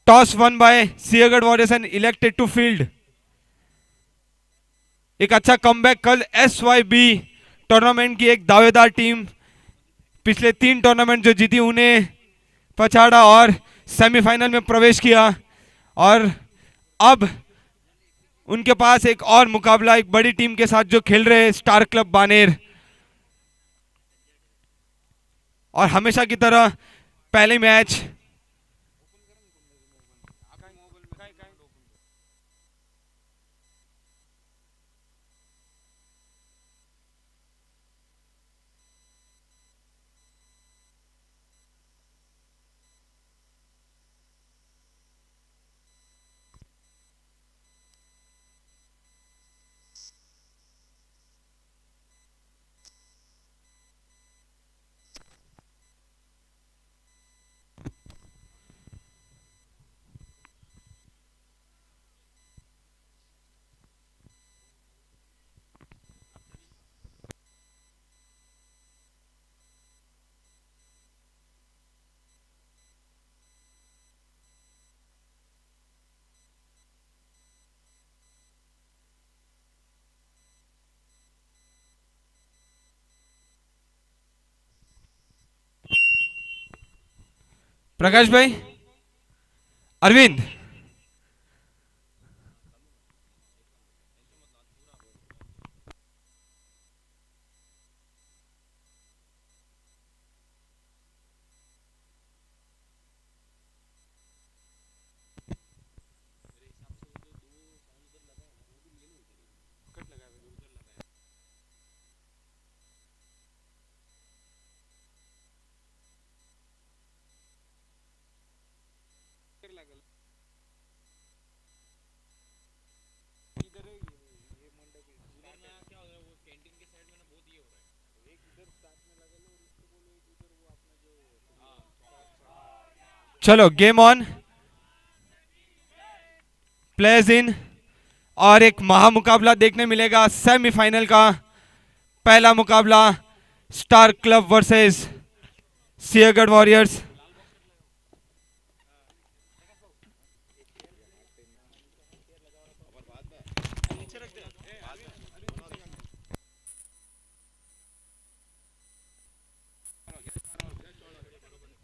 Toss won by Sinhagad warriors and elected to field. एक अच्छा comeback कल SYB टूर्नामेंट की एक दावेदार टीम, पिछले 3 टूर्नामेंट जो जीती उन्हें पछाड़ा और सेमीफाइनल में प्रवेश किया, और अब उनके पास एक और मुकाबला एक बड़ी टीम के साथ जो खेल रहे स्टार क्लब बानेर। और हमेशा की तरह पहले मैच प्रकाश भाई, अरविंद, चलो गेम ऑन, प्लेयर्स इन। और एक महामुकाबला देखने मिलेगा सेमीफाइनल का। पहला मुकाबला star club versus Sinhagad warriors.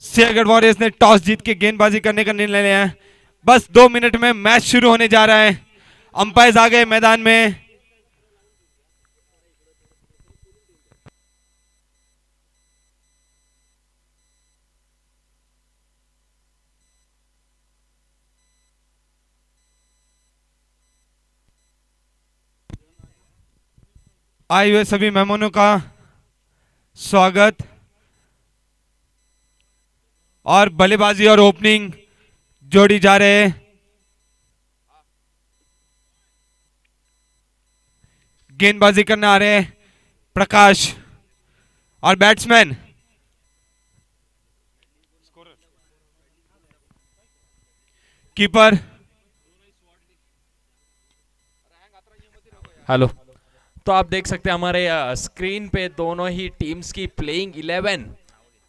Sinhagad warriors ने टॉस जीत के गेंदबाजी करने का निर्णय लिया है। बस 2 मिनट में मैच शुरू होने जा रहा है। अंपायर्स आ गए मैदान में। आए हुए सभी मेहमानों का स्वागत। और बल्लेबाजी और ओपनिंग जोड़ी जा रहे हैं। गेंदबाजी करने आ रहे हैं प्रकाश और बैट्समैन कीपर। हेलो। तो आप देख सकते हैं हमारे स्क्रीन पे दोनों ही टीम्स की प्लेइंग 11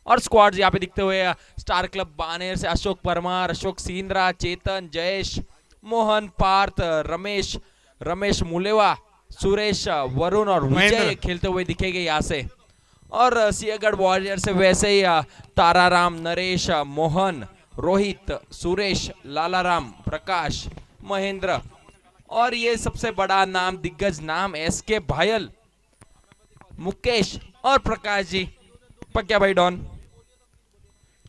और स्क्वाड्स यहाँ पे दिखते हुए। स्टार क्लब बानेर से अशोक परमार, अशोक सिंद्रा, चेतन, जयेश, मोहन, पार्थ, रमेश, रमेश मुलेवा, सुरेश, वरुण और विजय महेंद्र। खेलते हुए दिखेंगे यहाँ से। और सिंहगढ़ वॉरियर से वैसे ही ताराराम, नरेश, मोहन, रोहित, सुरेश, लालाराम, प्रकाश, महेंद्र और ये सबसे बड़ा नाम, दिग्गज नाम SK भायल, मुकेश और प्रकाश जी, पक्या भाई डॉन,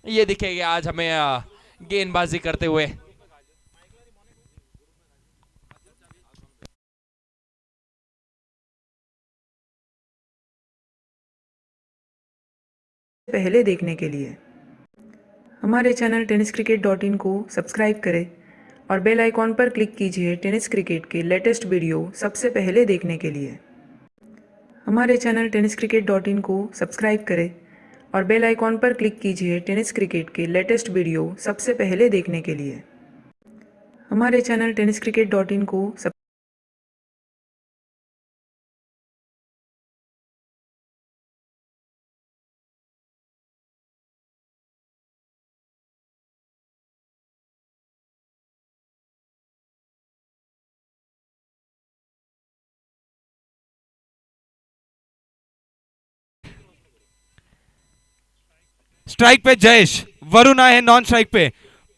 ये दिखेगा आज हमें गेंदबाजी करते हुए। पहले देखने के लिए हमारे चैनल tenniscricket.in को सब्सक्राइब करें और बेल आइकॉन पर क्लिक कीजिए टेनिस क्रिकेट के लेटेस्ट वीडियो सबसे पहले देखने के लिए। हमारे चैनल tenniscricket.in को सब्सक्राइब करें और बेल आइकॉन पर क्लिक कीजिए टेनिस क्रिकेट के लेटेस्ट वीडियो सबसे पहले देखने के लिए। हमारे चैनल tenniscricket.in को स्ट्राइक पे जयेश, वरुण आए हैं नॉन स्ट्राइक पे,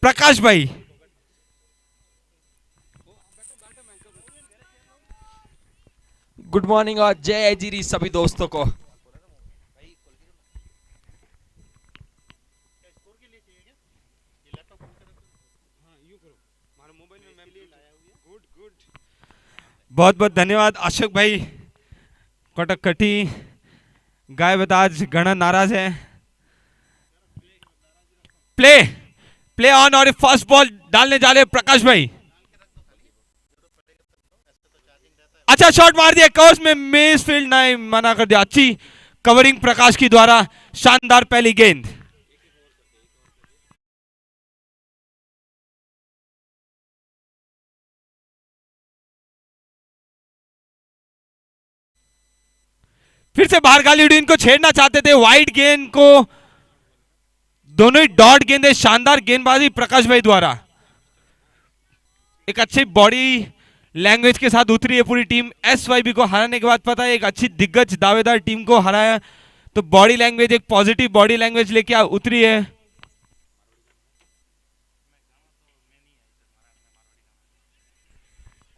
प्रकाश भाई। गुड मॉर्निंग और जय एजीरी सभी दोस्तों को। बहुत बहुत धन्यवाद अशोक भाई। कटकटी गाय बताज गणा नाराज है। प्ले प्ले ऑन और फर्स्ट बॉल डालने जा रहे प्रकाश भाई। अच्छा शॉट मार दिया, कोर्स में मिस फील्ड, नहीं मना कर दिया। अच्छी कवरिंग प्रकाश की द्वारा, शानदार पहली गेंद। फिर से बाहर गालिडीन को छेड़ना चाहते थे, वाइड गेंद को, दोनों ही डॉट गेंद है। शानदार गेंदबाजी प्रकाश भाई द्वारा। एक अच्छी बॉडी लैंग्वेज के साथ उतरी है पूरी टीम। एसवाईबी को हराने के बाद पता है एक अच्छी दिग्गज दावेदार टीम को हराया, तो बॉडी लैंग्वेज, एक पॉजिटिव बॉडी लैंग्वेज लेके उतरी है।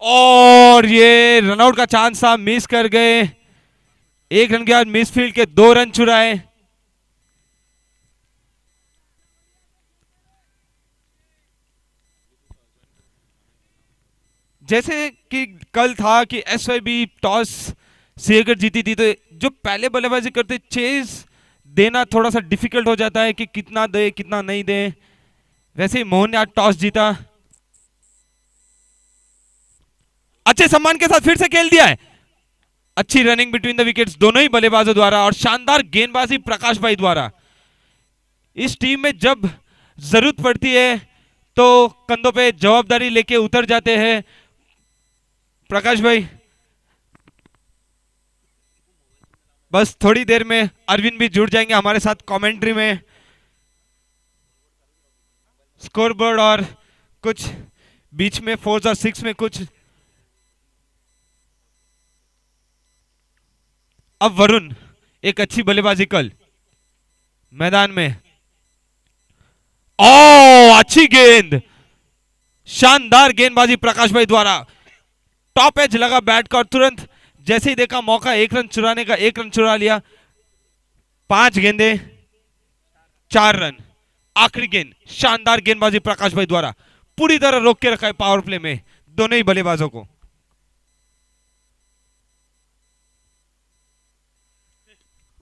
और ये रनआउट का चांस था, मिस कर गए। एक रन के बाद मिस फील्ड के 2 रन चुराए। जैसे कि कल था कि एसवाईबी टॉस से अगर जीती थी तो जो पहले बल्लेबाजी करते चेज देना थोड़ा सा डिफिकल्ट हो जाता है कि कितना दे कितना नहीं दे। वैसे ही मोहन ने आज टॉस जीता, अच्छे सम्मान के साथ फिर से खेल दिया है। अच्छी रनिंग बिटवीन द विकेट्स दोनों ही बल्लेबाजों द्वारा और शानदार गेंदबाजी प्रकाश भाई द्वारा। इस टीम में जब जरूरत पड़ती है तो कंधों पे जवाबदारी लेके उतर जाते हैं प्रकाश भाई। बस थोड़ी देर में अरविंद भी जुड़ जाएंगे हमारे साथ कमेंट्री में। स्कोरबोर्ड और कुछ बीच में 4 और 6 में कुछ। अब वरुण, एक अच्छी बल्लेबाजी कल मैदान में। ओ अच्छी गेंद, शानदार गेंदबाजी प्रकाश भाई द्वारा। टॉप एज लगा बैट का और तुरंत जैसे ही देखा मौका 1 रन चुराने का, 1 रन चुरा लिया। 5 गेंदे 4 रन। आखिरी गेंद, शानदार गेंदबाजी प्रकाश भाई द्वारा, पूरी तरह रोक के रखा है पावर प्ले में दोनों ही बल्लेबाजों को।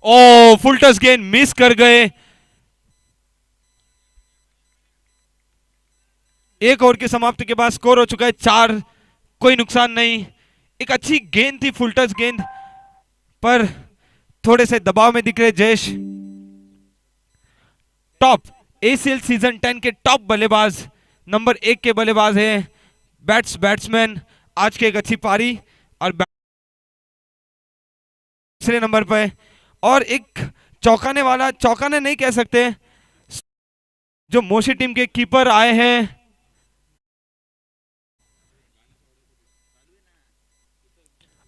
ओ फुल टच गेंद, मिस कर गए। एक ओवर की समाप्ति के बाद स्कोर हो चुका है 4, कोई नुकसान नहीं। एक अच्छी गेंद थी, फुल टच गेंद, पर थोड़े से दबाव में दिख रहे जयेश। टॉप एसीएल सीजन 10 के टॉप बल्लेबाज, नंबर 1 के बल्लेबाज हैं। बैट्समैन आज की एक अच्छी पारी और दूसरे नंबर पर, और एक चौंकाने वाला, चौंकाने नहीं कह सकते, जो मोशी टीम के कीपर आए हैं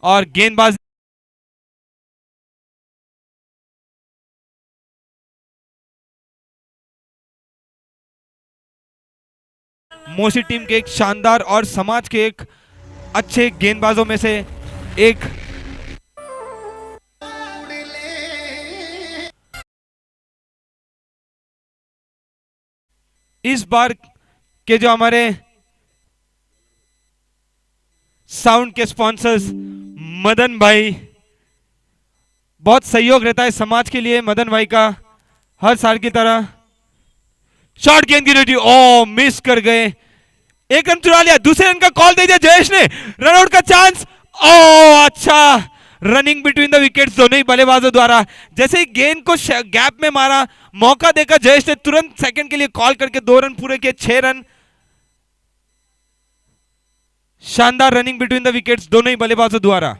और गेंदबाज मोशी टीम के एक शानदार और समाज के एक अच्छे गेंदबाजों में से एक। इस बार के जो हमारे साउंड के स्पॉन्सर्स मदन भाई, बहुत सहयोग रहता है समाज के लिए मदन भाई का हर साल की तरह। शॉर्ट गेंद की रेडी, ओ मिस कर गए। 1 रन चुरा लिया, दूसरे रन का कॉल दे दिया जयेश ने, रनआउट का चांस। ओ अच्छा रनिंग बिटवीन द विकेट्स दोनों ही बल्लेबाजों द्वारा। जैसे ही गेंद को गैप में मारा, मौका देखा जयेश ने, तुरंत सेकंड के लिए कॉल करके 2 रन पूरे किए, 6 रन। शानदार रनिंग बिटवीन द विकेट्स दोनों ही बल्लेबाजों द्वारा।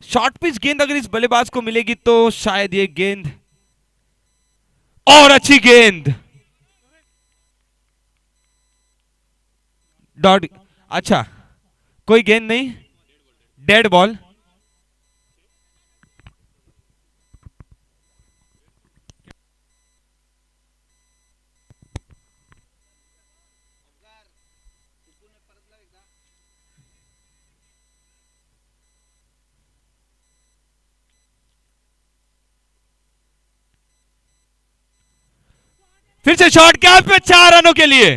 शॉर्ट पिच गेंद अगर इस बल्लेबाज को मिलेगी तो शायद ये गेंद, और अच्छी गेंद, डॉट। अच्छा कोई गेंद नहीं, डेड बॉल। फिर से शॉट गैप में 4 रनों के लिए।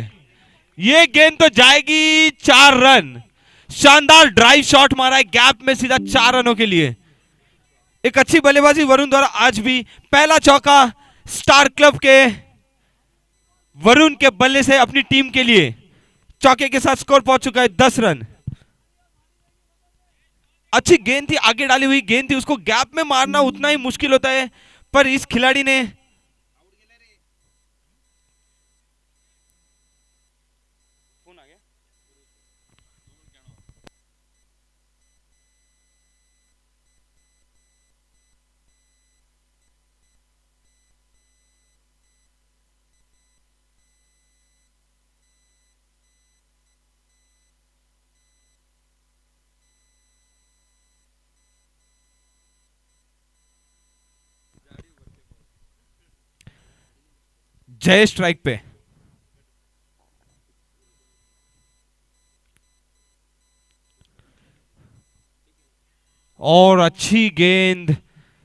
ये गेंद तो जाएगी 4 रन। शानदार ड्राइव शॉट मारा है गैप में सीधा 4 रनों के लिए। एक अच्छी बल्लेबाजी वरुण द्वारा आज भी। पहला चौका स्टार क्लब के वरुण के बल्ले से अपनी टीम के लिए। चौके के साथ स्कोर पहुंच चुका है 10 रन। अच्छी गेंद थी, आगे डाली हुई गेंद थी, उसको गैप में मारना उतना ही मुश्किल होता है, पर इस खिलाड़ी ने जय स्ट्राइक पे। और अच्छी गेंद,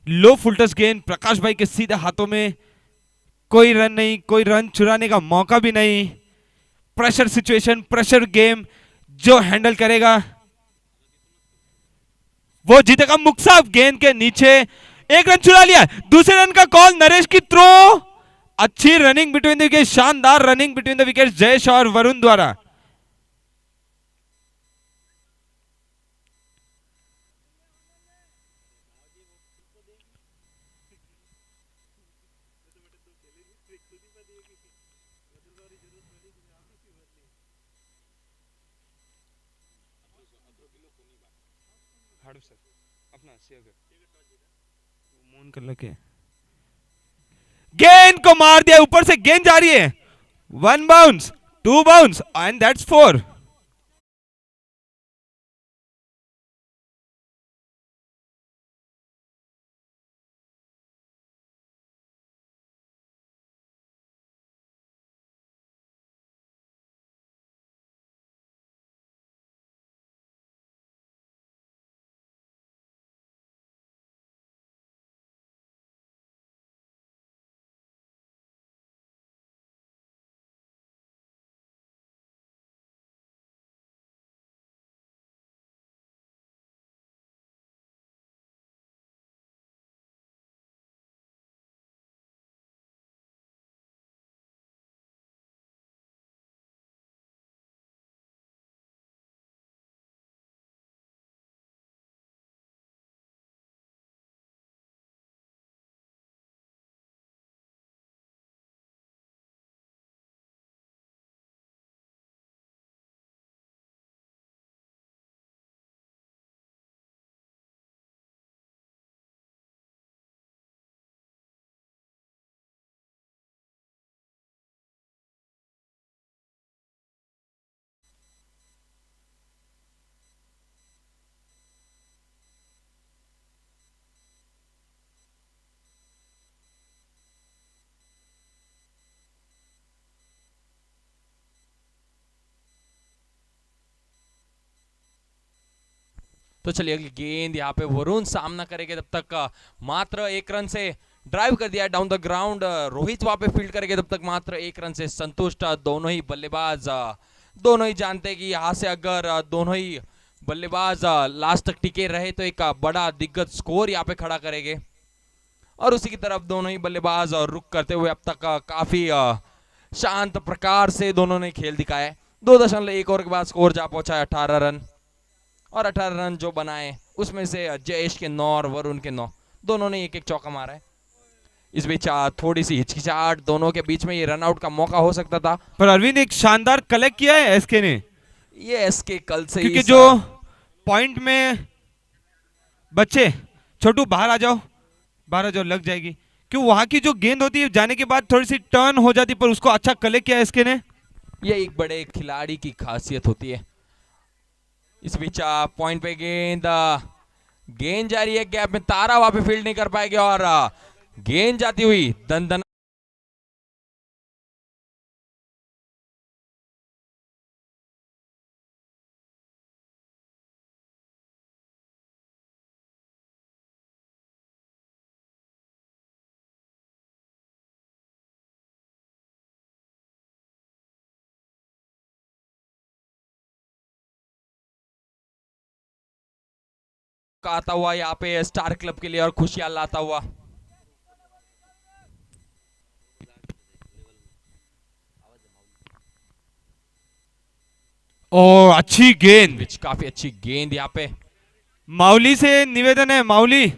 लो फुलटस गेंद प्रकाश भाई के सीधे हाथों में। कोई रन नहीं, कोई रन चुराने का मौका भी नहीं। प्रेशर सिचुएशन, प्रेशर गेम जो हैंडल करेगा वो जीतेगा। मुक्साब गेंद के नीचे, एक रन चुरा लिया। दूसरे रन का कॉल, नरेश की थ्रो। अच्छी रनिंग बिटवीन द विकेट, शानदार running between the wicket Jayesh और वरुण द्वारा। गेंद को मार दिया, ऊपर से गेंद जा रही है। 1 बाउंस, 2 बाउंस एंड दैट्स 4। तो चलिए अगली गेंद यहाँ पे वरुण सामना करेंगे, तब तक मात्र 1 रन से ड्राइव कर दिया डाउन द ग्राउंड। रोहित वहां पे फील्ड करेंगे, तब तक मात्र 1 रन से संतुष्ट। दोनों ही बल्लेबाज दोनों ही जानते हैं कि यहाँ से अगर दोनों ही बल्लेबाज लास्ट तक टिके रहे तो एक बड़ा दिग्गज स्कोर यहाँ पे खड़ा करेंगे। और उसी की तरफ दोनों ही बल्लेबाज रुक करते हुए अब तक काफी शांत प्रकार से दोनों ने खेल दिखाया है। 2.1 ओवर के बाद स्कोर जा पहुंचा है 18 रन। और 18 रन जो बनाए उसमें से जयेश के 9 और वरुण के 9, दोनों ने एक एक चौका मारा है। इस बीच थोड़ी सी हिचकिचाहट दोनों के बीच में, ये रन आउट का मौका हो सकता था, पर अरविंद एक शानदार कलेक्ट किया है एसके ने। ये एसके कल से क्योंकि जो पॉइंट में बच्चे, छोटू बाहर आ जाओ, बाहर आ जाओ, लग जाएगी। क्यों वहां की जो गेंद होती है जाने के बाद थोड़ी सी टर्न हो जाती, पर उसको अच्छा कलेक्ट किया एसके ने। ये एक बड़े खिलाड़ी की खासियत होती है। इस बीच पॉइंट पे गेंद, गेंद जा रही है गैप में, तारा वहां पे फील्ड नहीं कर पाएगी और गेंद जाती हुई दन मौका आता हुआ यहाँ पे स्टार क्लब के लिए और खुशियां लाता हुआ। ओ अच्छी गेंद, काफी अच्छी गेंद यहाँ पे। माउली से निवेदन है, माउली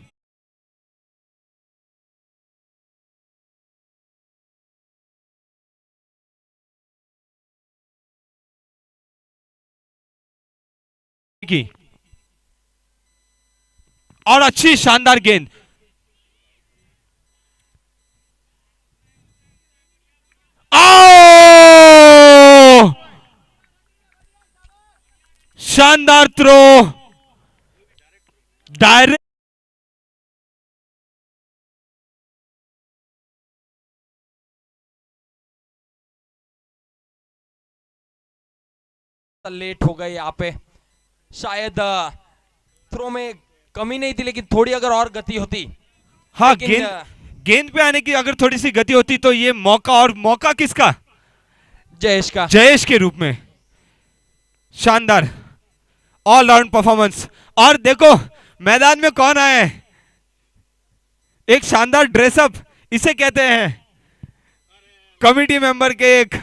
की, और अच्छी शानदार गेंद। आओ शानदार थ्रो, डायरेक्ट लेट हो गए यहाँ पे, शायद थ्रो में कमी नहीं थी लेकिन थोड़ी अगर और गति होती। हाँ, लेकिन, गेंद पे आने की अगर थोड़ी सी गति होती तो ये मौका, और मौका किसका? जयेश का। जयेश के रूप में शानदार ऑल राउंड परफॉर्मेंस। और देखो मैदान में कौन आए हैं, एक शानदार ड्रेसअप, इसे कहते हैं कमिटी मेंबर के एक।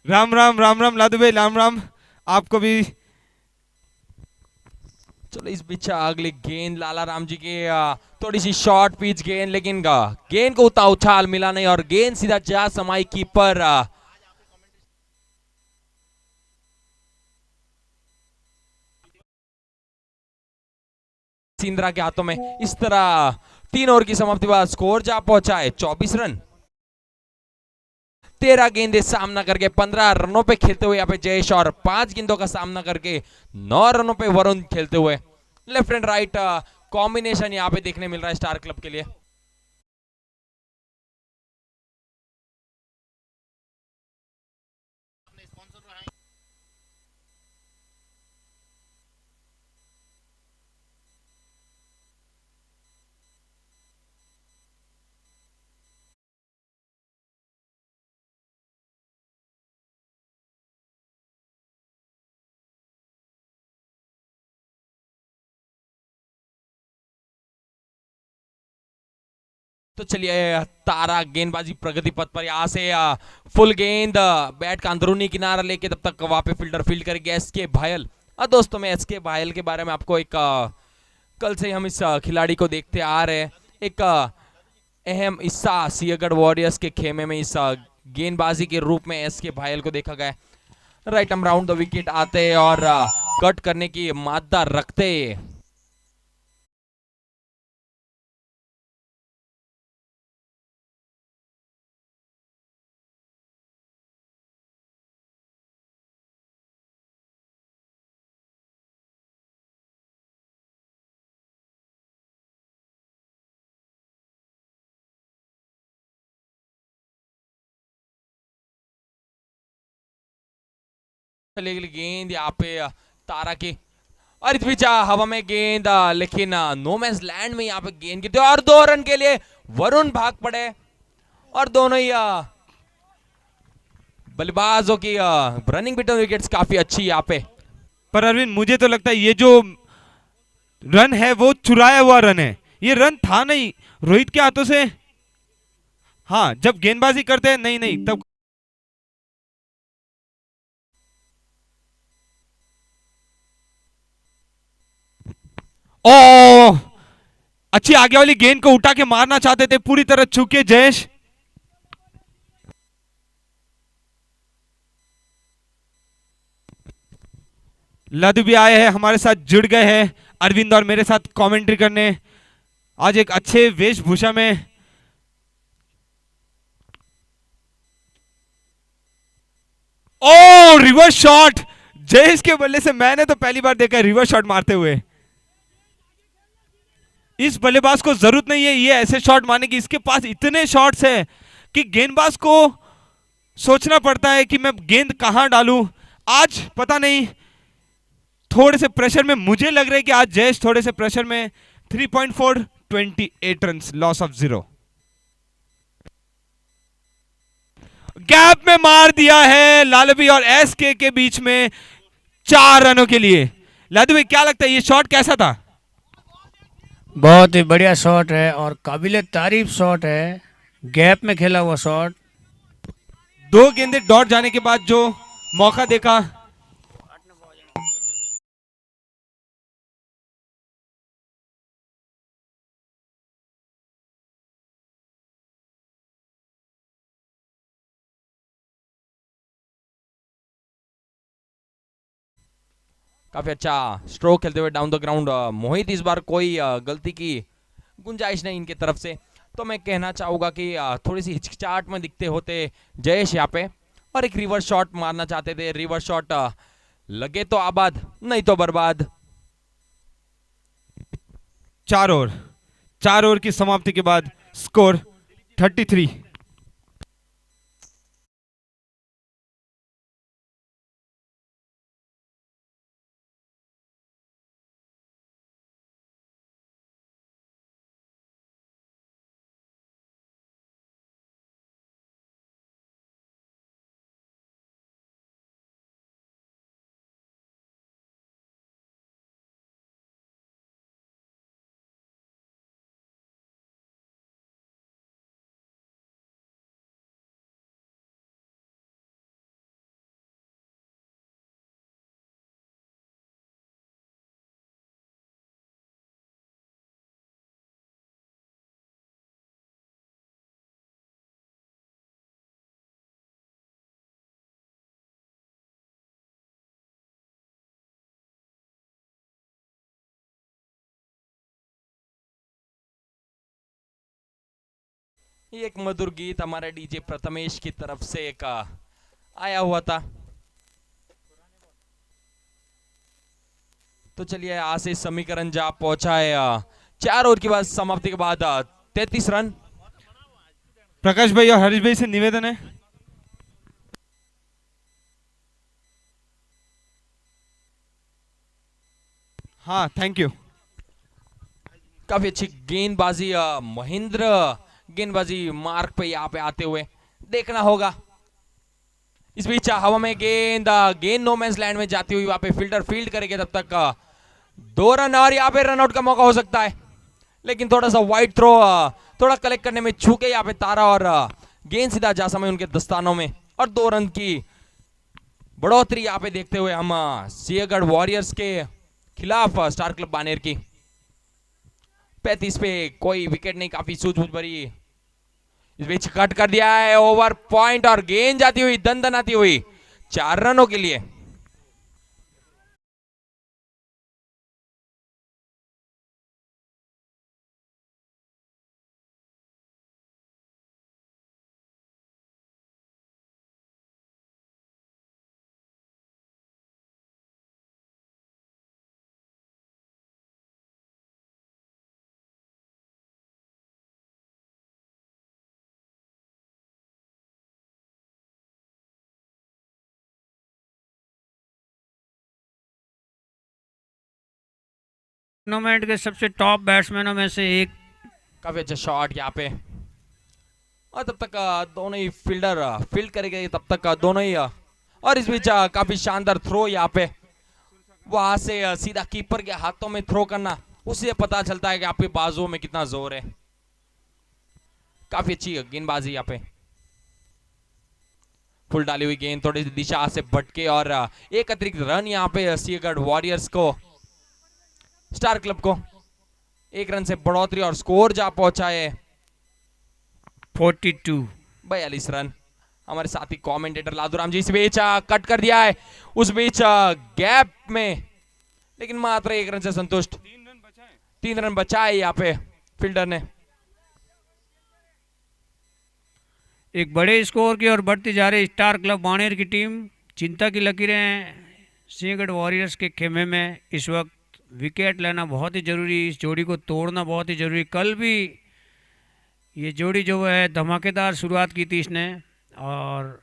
राम राम राम राम लादू भाई, राम राम आपको भी। चलो इस बीच अगली गेंद लाला राम जी की थोड़ी सी शॉर्ट पिच गेंद, लेकिन गेंद को उतना उछाल मिला नहीं और गेंद सीधा जा समाई कीपर सिंद्रा के हाथों में। इस तरह 3 ओवर की समाप्ति बाद स्कोर जा पहुंचा है 24 रन। 13 गेंदे सामना करके 15 रनों पे खेलते हुए यहाँ पे जयेश, और 5 गेंदों का सामना करके 9 रनों पे वरुण खेलते हुए। लेफ्ट एंड राइट कॉम्बिनेशन यहाँ पे देखने मिल रहा है स्टार क्लब के लिए। तो चलिए तारा गेंदबाजी प्रगति पथ पर, यहां से फुल गेंद बैट का अंदरूनी किनारा लेके तब तक वहां पे फील्डर फील्ड करेंगे एसके भायल। दोस्तों मैं एसके भायल के बारे में आपको एक कल से हम इस खिलाड़ी को देखते आ रहे हैं, एक अहम हिस्सा सिंहगढ़ वॉरियर्स के खेमे में इस गेंदबाजी के रूप में एसके भायल को देखा गया। राइट हम राउंड द विकेट आते और कट करने की मादा रखते। गेंद यहाँ पे तारा की, और इस बीच हवा में गेंद, लेकिन नो मैंस लैंड में यहाँ पे गेंद गिरती और 2 रन के लिए वरुण भाग पड़े। और दोनों ही बल्लेबाजों की रनिंग बिटवीन विकेट्स काफी अच्छी यहाँ पे। पर अरविंद मुझे तो लगता है ये जो रन है वो चुराया हुआ रन है, ये रन था नहीं रोहित के हाथों से। हाँ जब गेंदबाजी करते हैं नहीं नहीं तब। ओ अच्छी आगे वाली गेंद को उठा के मारना चाहते थे, पूरी तरह चूके जयेश। लद भी आए हैं हमारे साथ, जुड़ गए हैं अरविंद और मेरे साथ कमेंट्री करने, आज एक अच्छे वेशभूषा में। ओ रिवर्स शॉट जयेश के बल्ले से, मैंने तो पहली बार देखा रिवर्स शॉट मारते हुए। इस बल्लेबाज को जरूरत नहीं है ये ऐसे शॉट मारने की, इसके पास इतने शॉट्स हैं कि गेंदबाज को सोचना पड़ता है कि मैं गेंद कहां डालूं। आज पता नहीं थोड़े से प्रेशर में, मुझे लग रहा है कि आज जयेश थोड़े से प्रेशर में। 3.4 28 रन, लॉस ऑफ 0। गैप में मार दिया है लालवी और एसके के बीच में 4 रनों के लिए। लादू भाई क्या लगता है ये शॉट कैसा था? बहुत ही बढ़िया शॉट है और काबिले तारीफ शॉट है, गैप में खेला हुआ शॉट। 2 गेंदें डॉट जाने के बाद जो मौका देखा, काफी अच्छा स्ट्रोक खेलते हुए डाउन द ग्राउंड मोहित। इस बार कोई गलती की गुंजाइश नहीं इनकी तरफ से, तो मैं कहना चाहूंगा कि थोड़ी सी हिचकिचाहट में दिखते होते जयेश यहाँ पे, और एक रिवर्स शॉट मारना चाहते थे। रिवर्स शॉट लगे तो आबाद, नहीं तो बर्बाद। 4 ओवर की समाप्ति के बाद स्कोर 33। ये एक मधुर गीत हमारे डीजे प्रथमेश की तरफ से एक आया हुआ था। तो चलिए आशीष समीकरण जा पहुंचा है 4 ओवर के बाद समाप्ति के बाद 33 रन। प्रकाश भाई और हरीश भाई से निवेदन है, हाँ थैंक यू। काफी अच्छी गेंदबाजी महेंद्र, गेंदबाजी मार्क पे यहाँ पे आते हुए देखना होगा। इस बीच हवा में गेंद नो मैंस लैंड में जाती हुई वहां पे फील्डर फील्ड करेंगे, तब तक 2 रन और यहाँ पे रनआउट का मौका हो सकता है, लेकिन थोड़ा सा वाइड थ्रो थोड़ा कलेक्ट करने में चूके यहाँ पे तारा, और गेंद सीधा जा समय उनके दस्तानों में, और 2 रन की बढ़ोतरी यहाँ पे देखते हुए हम सिंहगढ़ वॉरियर्स के खिलाफ स्टार क्लब बानेर की 35 पे कोई विकेट नहीं, काफी सूझबूझ भरी। इस बीच कट कर दिया है ओवर पॉइंट, और गेंद जाती हुई दन आती हुई 4 रनों के लिए। टूर्नामेंट के सबसे टॉप बैट्समैनों में से एक। काफी अच्छा शॉट यहाँ पे, और तब तक दोनों ही फील्डर फील्ड करेंगे, तब तक दोनों ही और इस बीच काफी शानदार थ्रो यहाँ पे, वहां से सीधा कीपर के हाथों में थ्रो करना, उससे पता चलता है कि आपके बाजुओं में कितना जोर है। काफी अच्छी गेंदबाजी यहाँ पे, फुल डाली हुई गेंद थोड़ी सी दिशा से भटके, और एक अतिरिक्त रन यहाँ पे सिंहगढ़ वॉरियर्स को, स्टार क्लब को 1 रन से बढ़ोतरी, और स्कोर जा पहुंचा है 42 रन। हमारे साथी कमेंटेटर लादूराम जी इस बीच कट कर दिया है, उस बीच गैप में, लेकिन मात्र 1 रन से संतुष्ट। 3 रन बचाए यहाँ पे फील्डर ने। एक बड़े स्कोर की और बढ़ती जा रही स्टार क्लब बानेर की टीम, चिंता की लकीरें सिंहगढ़ वॉरियर्स के खेमे में इस वक्त। विकेट लेना बहुत ही ज़रूरी, इस जोड़ी को तोड़ना बहुत ही ज़रूरी। कल भी ये जोड़ी जो है धमाकेदार शुरुआत की थी इसने, और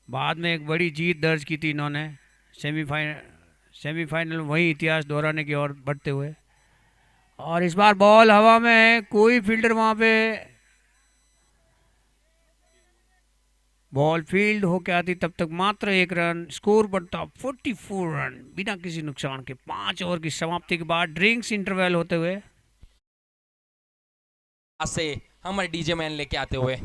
बाद में एक बड़ी जीत दर्ज की थी इन्होंने सेमीफाइनल वही इतिहास दोहराने की ओर बढ़ते हुए। और इस बार बॉल हवा में है, कोई फील्डर वहाँ पे, बॉल फील्ड होके आती तब तक मात्र 1 रन, स्कोर बढ़ता 44 रन बिना किसी नुकसान के 5 ओवर की समाप्ति के बाद ड्रिंक्स इंटरवल होते हुए। से हमारे डीजे मैन लेके आते हुए।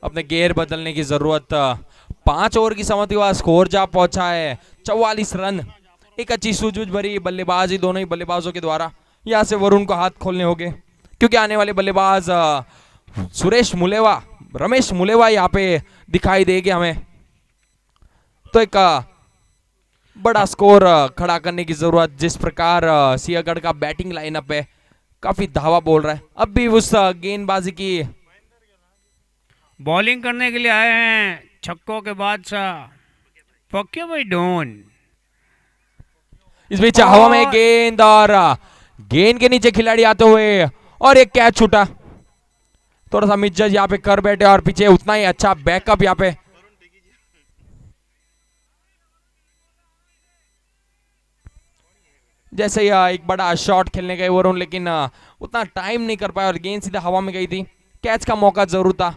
अपने गेयर बदलने की जरूरत। 5 ओवर की समाप्ति के बाद स्कोर जा पहुंचा है 44 रन। एक अच्छी सूझबूझ भरी बल्लेबाजी दोनों ही बल्लेबाजों के द्वारा। यहाँ से वरुण को हाथ खोलने होंगे क्योंकि आने वाले बल्लेबाज सुरेश मुलेवा, रमेश मुलेवा यहाँ पे दिखाई देंगे हमें। तो एक बड़ा स्कोर खड़ा करने की जरूरत। जिस प्रकार सिंहगढ़ का बैटिंग लाइनअप है, काफी धावा बोल रहा है। अब भी उस गेंदबाजी की बॉलिंग करने के लिए आए हैं छक्कों के बादशाह पक्के भाई डोन। इस बीच हवा में गेंद और गेंद के नीचे खिलाड़ी आते हुए और एक कैच छूटा। थोड़ा सा मिस्जज यहाँ पे कर बैठे और पीछे उतना ही अच्छा बैकअप यहाँ पे। जैसे एक बड़ा शॉट खेलने गए वरुण, लेकिन उतना टाइम नहीं कर पाया और गेंद सीधा हवा में गई थी। कैच का मौका जरूर था।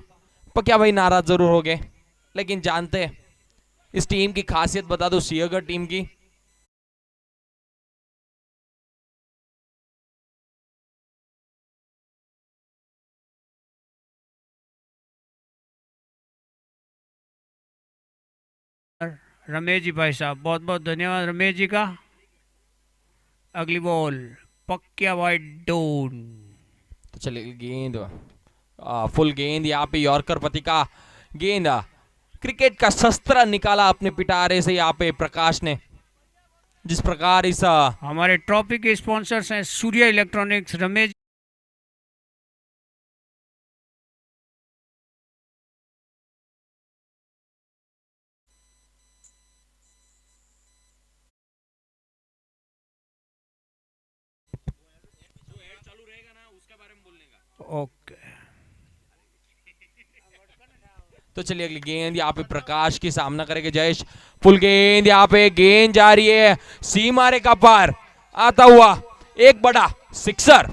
पक्या भाई नाराज जरूर हो गए, लेकिन जानते हैं इस टीम की खासियत बता दो सिंहगढ़ टीम की। रमेश जी भाई साहब, बहुत बहुत धन्यवाद रमेश जी का। अगली बॉल पक्या भाई डोन। तो चलिए गेंद फुल गेंद यहाँ पे यॉर्कर पति का गेंद। क्रिकेट का शस्त्र निकाला अपने पिटारे से यहाँ पे प्रकाश ने। जिस प्रकार इस हमारे ट्रॉफी के स्पॉन्सर्स हैं सूर्या इलेक्ट्रॉनिक्स। रमेश ओके। तो चलिए अगली गेंद यहाँ पे प्रकाश की सामना करेंगे जयेश। फुल गेंद यहाँ पे गेंद जा रही है सीमा रेखा पार आता हुआ एक बड़ा सिक्सर।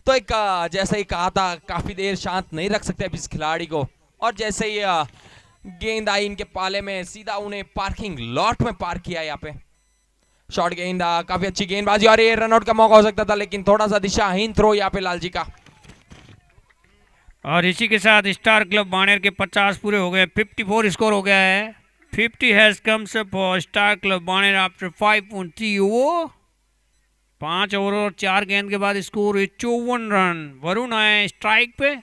तो एक जैसे ही कहा था काफी देर शांत नहीं रख सकते अब इस खिलाड़ी को। और जैसे ही गेंद आई इनके पाले में सीधा उन्हें पार्किंग लॉट में पार्क किया यहाँ पे। शॉर्ट गेंद काफी अच्छी गेंदबाजी और ये रनआउट का मौका हो सकता था, लेकिन थोड़ा सा दिशाहीन थ्रो यहाँ पे लालजी का। और इसी के साथ स्टार क्लब बाणेर के 50 पूरे हो गए। 54 स्कोर हो गया है। 50 has comes for star club Baner after 5.3 over. 5 over और 4 गेंद के बाद स्कोर 54 रन। वरुण आए स्ट्राइक पे,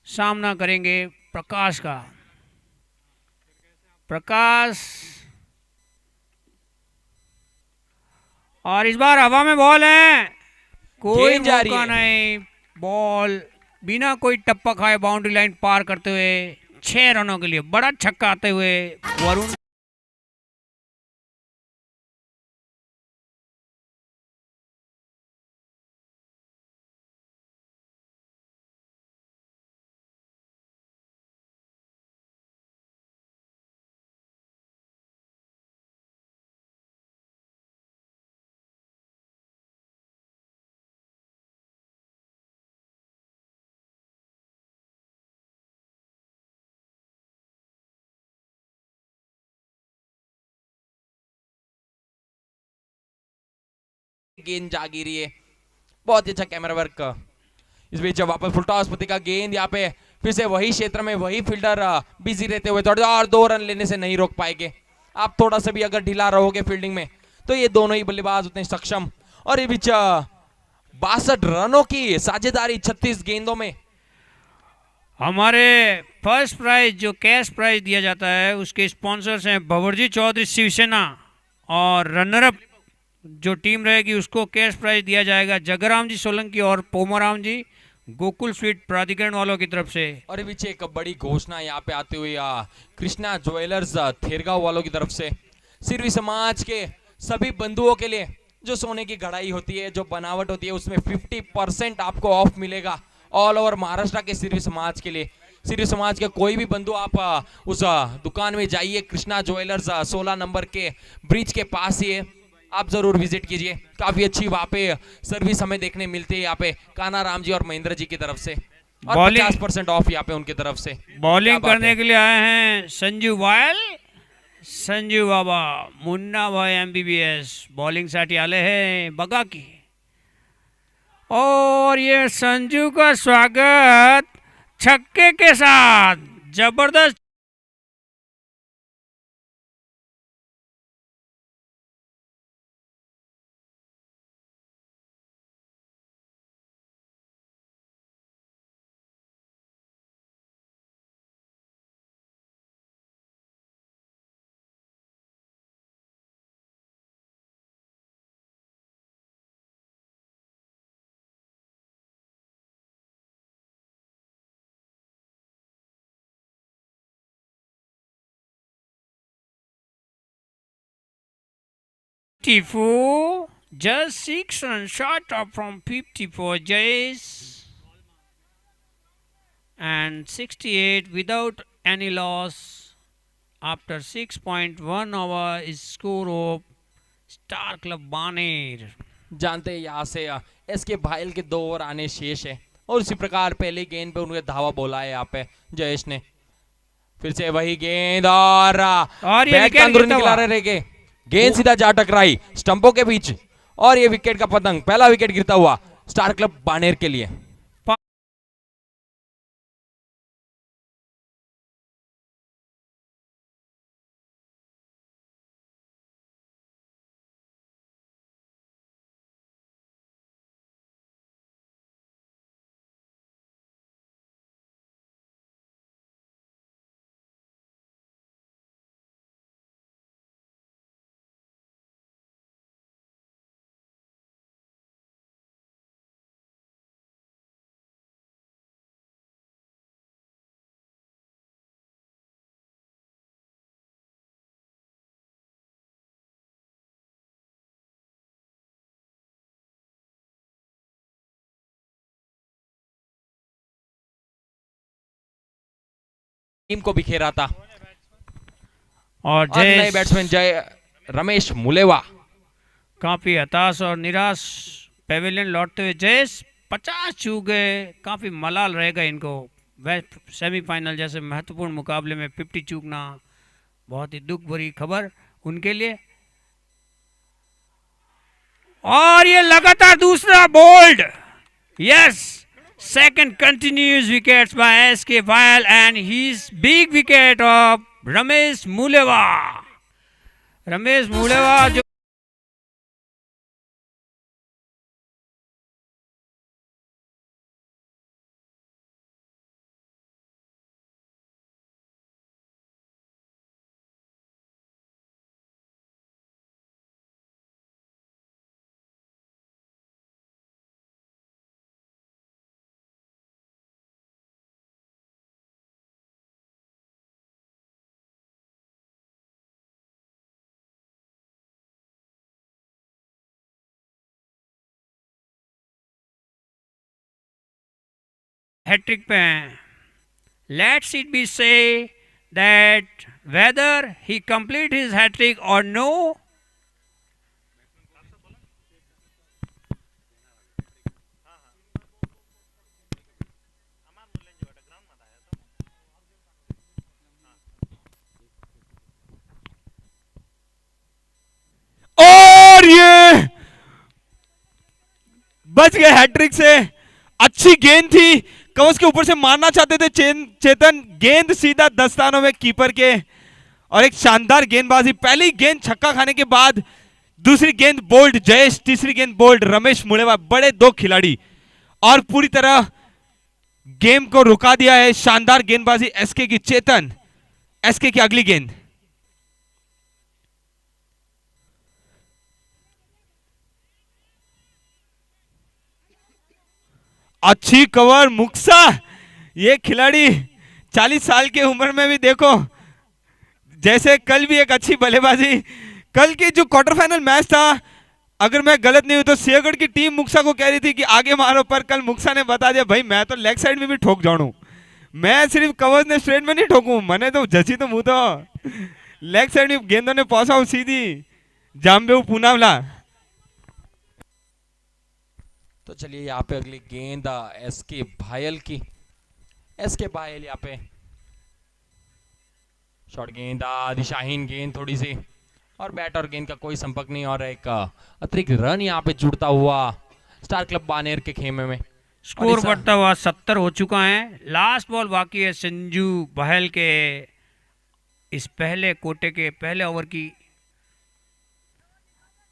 सामना करेंगे प्रकाश का। प्रकाश और इस बार हवा में बॉल है, कोई गेंद जा रही मौका है। नहीं। बॉल बिना कोई टप्पा खाए बाउंड्री लाइन पार करते हुए 6 रनों के लिए बड़ा छक्का आते हुए वरुण गेंद जा गिरी है, बहुत ही अच्छा कैमरा वर्क। इस बीच वापस फुल टॉस पति का गेंद यहाँ पे फिर से वही क्षेत्र में वही फील्डर बिजी रहते हुए थोड़ा और 2 रन लेने से नहीं रोक पाएंगे। आप थोड़ा सा भी अगर ढीला रहोगे फील्डिंग में तो ये दोनों ही बल्लेबाज उतने सक्षम। और ये बीच 62 रनों की साझेदारी 36 गेंदों में। हमारे फर्स्ट प्राइज जो कैश प्राइज दिया जाता है उसके स्पॉन्सर्स हैं भंवरजी चौधरी शिवसेना, और रनर अप जो टीम रहेगी उसको कैश प्राइज दिया जाएगा जगराम जी सोलंकी और पोमाराम जी गोकुल स्वीट प्राधिकरण वालों की तरफ से। और बीच एक बड़ी घोषणा यहाँ पे आती हुई कृष्णा ज्वेलर्स थेरगांव वालों की तरफ से सिरवी समाज के सभी बंधुओं के लिए जो सोने की घड़ाई होती है, जो बनावट होती है, उसमें 50% आपको ऑफ मिलेगा ऑल ओवर महाराष्ट्र के सिरवी समाज के लिए। सिरवी समाज के कोई भी बंधु आप उस दुकान में जाइए, कृष्णा ज्वेलर्स 16 नंबर के ब्रिज के पास ही है, आप जरूर विजिट कीजिए। काफी अच्छी वहाँ पे सर्विस हमें देखने मिलती है यहाँ पे काना राम जी और महेंद्र जी की तरफ से, और 50% ऑफ यहाँ पे उनकी तरफ से। बॉलिंग करने के लिए आए हैं संजू वायल, संजू बाबा, मुन्ना भाई MBBS बॉलिंग साठी आले हैं बघा की। और ये संजू का स्वागत छक्के के साथ, जबरदस्त Fifty-four, just 6 runs short up from 54 Jays, and 68 without any loss after 6.1 over is score of Star Club Baner. जानते हैं यहाँ से एसके भाईल के 2 ओवर आने शेष है, और उसी प्रकार पहले गेंद पे उन्हें धावा बोला है यहाँ पे जयेश ने। फिर से वही गेंद और ये बैट विकेट का अंदर गिरता निकला हुआ। रह गए, गेंद सीधा जा टकराई स्टंपों के बीच, और ये विकेट का पतंग, पहला विकेट गिरता हुआ स्टार क्लब बानेर के लिए। टीम को बिखेरा था, और नए बैट्समैन जय रमेश मुलेवा काफी हताश और निराश पेविलियन लौटते हुए जयेश 50 चूक गए, काफी मलाल रहेगा इनको। सेमीफाइनल जैसे महत्वपूर्ण मुकाबले में 50 चूकना बहुत ही दुख भरी खबर उनके लिए। और ये लगातार दूसरा bold, yes, second continuous wickets by SK Vail and his big wicket of Ramesh Mulewa. Ramesh Mulewa जो हैट्रिक पे हैं. Let's it be say that whether he complete his hat-trick or no. और ये बच गए हैट्रिक से. अच्छी गेंद थी, कवच के ऊपर से मारना चाहते थे चेतन. गेंद सीधा दस्तानों में कीपर के, और एक शानदार गेंदबाजी. पहली गेंद छक्का खाने के बाद दूसरी गेंद बोल्ड जयेश, तीसरी गेंद बोल्ड रमेश मुड़ेवा. बड़े दो खिलाड़ी और पूरी तरह गेम को रुका दिया है. शानदार गेंदबाजी एसके की. चेतन, एसके की अगली गेंद. अच्छी कवर मुक्सा. ये खिलाड़ी 40 साल की उम्र में भी देखो, जैसे कल भी एक अच्छी बल्लेबाजी. कल की जो क्वार्टर फाइनल मैच था, अगर मैं गलत नहीं हूं तो सिंहगढ़ की टीम मुक्सा को कह रही थी कि आगे मारो, पर कल मुक्सा ने बता दिया भाई मैं तो लेग साइड में भी ठोक जाऊं, मैं सिर्फ कवर ने स्ट्रेट में नहीं ठोकूं, मैंने तो जची तो मुंह तो लेग साइड में गेंदों ने पहुंचा सीधी जाम्बे पूनावला. तो चलिए यहाँ पे अगली गेंद एसके भायल की. एसके भायल यहाँ पे शॉर्ट गेंद, दिशाहीन गेंद थोड़ी सी, और बैट और गेंद का कोई संपर्क नहीं, और एक अतिरिक्त रन यहाँ पे जुड़ता हुआ स्टार क्लब बानेर के खेमे में. स्कोर बढ़ता हुआ 70 हो चुका है. लास्ट बॉल बाकी है संजू बहल के इस पहले कोटे के पहले ओवर की.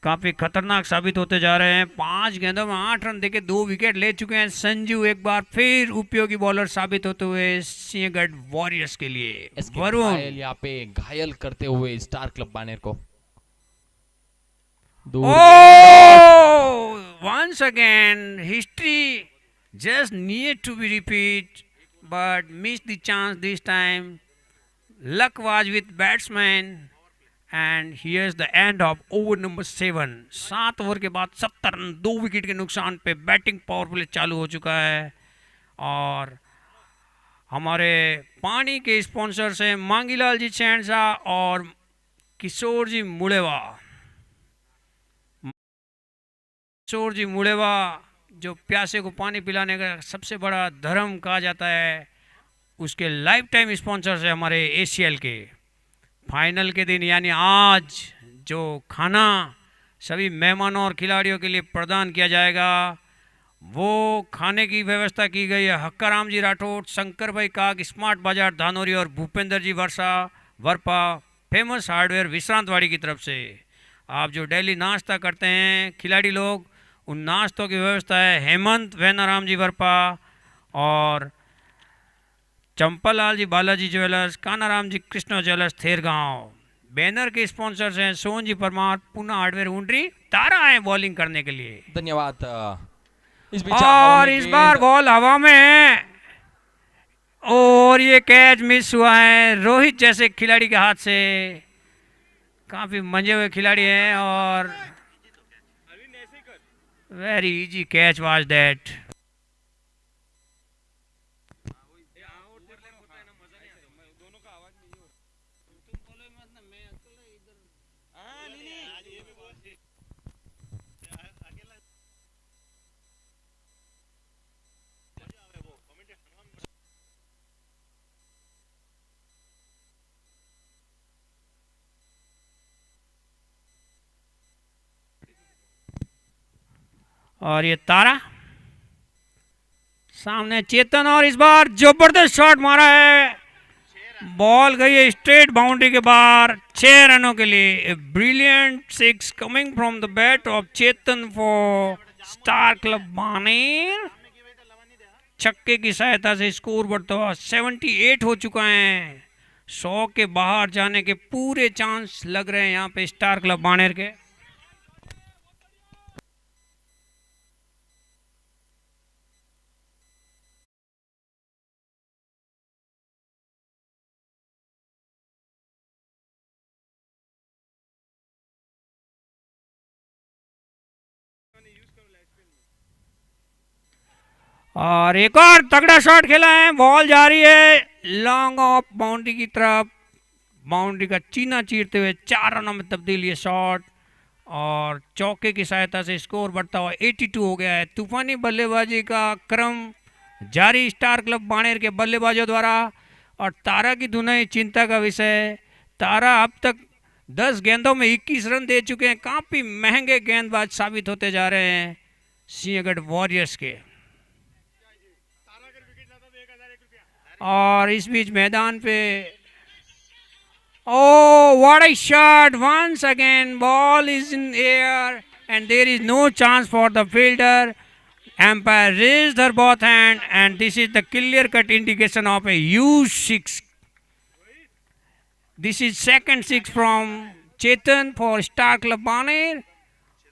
काफी खतरनाक साबित होते जा रहे हैं. 5 गेंदों में 8 रन देके 2 विकेट ले चुके हैं संजू. एक बार फिर उपयोगी बॉलर साबित होते हुए सिंहगढ़ वॉरियर्स के लिए. वरुण यहाँ पे घायल करते हुए स्टार क्लब बानेर को. once again history just needed to be repeat but missed the chance this time. Luck was with batsman and here's the end of over number 7. 7 over के बाद 70 रन 2 विकेट के नुकसान पे बैटिंग पावर प्ले चालू हो चुका है. और हमारे पानी के स्पॉन्सर्स हैं मांगीलाल जी चैनसा और किशोर जी मुड़ेवा. किशोर जी मुड़ेवा जो प्यासे को पानी पिलाने का सबसे बड़ा धर्म कहा जाता है, उसके लाइफ टाइम स्पॉन्सर्स है हमारे एसीएल के. फाइनल के दिन यानी आज जो खाना सभी मेहमानों और खिलाड़ियों के लिए प्रदान किया जाएगा, वो खाने की व्यवस्था की गई है हक्काराम जी राठौड़, शंकर भाई काग, स्मार्ट बाजार धानोरी और भूपेंद्र जी वर्पा फेमस हार्डवेयर विश्रांतवाड़ी की तरफ से. आप जो डेली नाश्ता करते हैं खिलाड़ी लोग, उन नाश्तों की व्यवस्था है हेमंत वैनाराम जी वर्पा और चंपालाल जी बालाजी ज्वेलर्स, कानाराम जी कृष्णा ज्वेलर्स थेरगांव. बैनर के स्पॉन्सर्स हैं सोहन जी परमार, पूना हार्डवेयर उंडरी. तारा है बॉलिंग करने के लिए. धन्यवाद. और इस बार बॉल हवा में है और ये कैच मिस हुआ है रोहित जैसे खिलाड़ी के हाथ से. काफी मंजे हुए खिलाड़ी हैं और very easy catch was that. और ये तारा सामने चेतन, और इस बार जबरदस्त शॉट मारा है. बॉल गई है स्ट्रेट बाउंड्री के बाहर 6 रनों के लिए. Brilliant 6 coming from the bat of Chetan for star club Baner. छक्के की सहायता से स्कोर बढ़ता हुआ 78 हो चुका है. 100 के बाहर जाने के पूरे चांस लग रहे हैं यहाँ पे स्टार क्लब बानेर के. और एक और तगड़ा शॉट खेला है, बॉल जा रही है लॉन्ग ऑफ बाउंड्री की तरफ, बाउंड्री का चीना चीरते हुए 4 रनों में तब्दील ये शॉट, और चौके की सहायता से स्कोर बढ़ता हुआ 82 हो गया है। तूफानी बल्लेबाजी का क्रम जारी स्टार क्लब बाणेर के बल्लेबाजों द्वारा, और तारा की धुनाई चिंता का विषय। तारा अब तक 10 गेंदों में 21 रन दे चुके हैं, काफ़ी महंगे गेंदबाज साबित होते जा रहे हैं सिंहगढ़ वॉरियर्स के। और इस बीच मैदान पे oh what a shot, once again ball is in air and there is no chance for the fielder. Umpire raised her both hand and this is the clear cut indication of a huge six. This is second six from Chetan for Star Club Baner.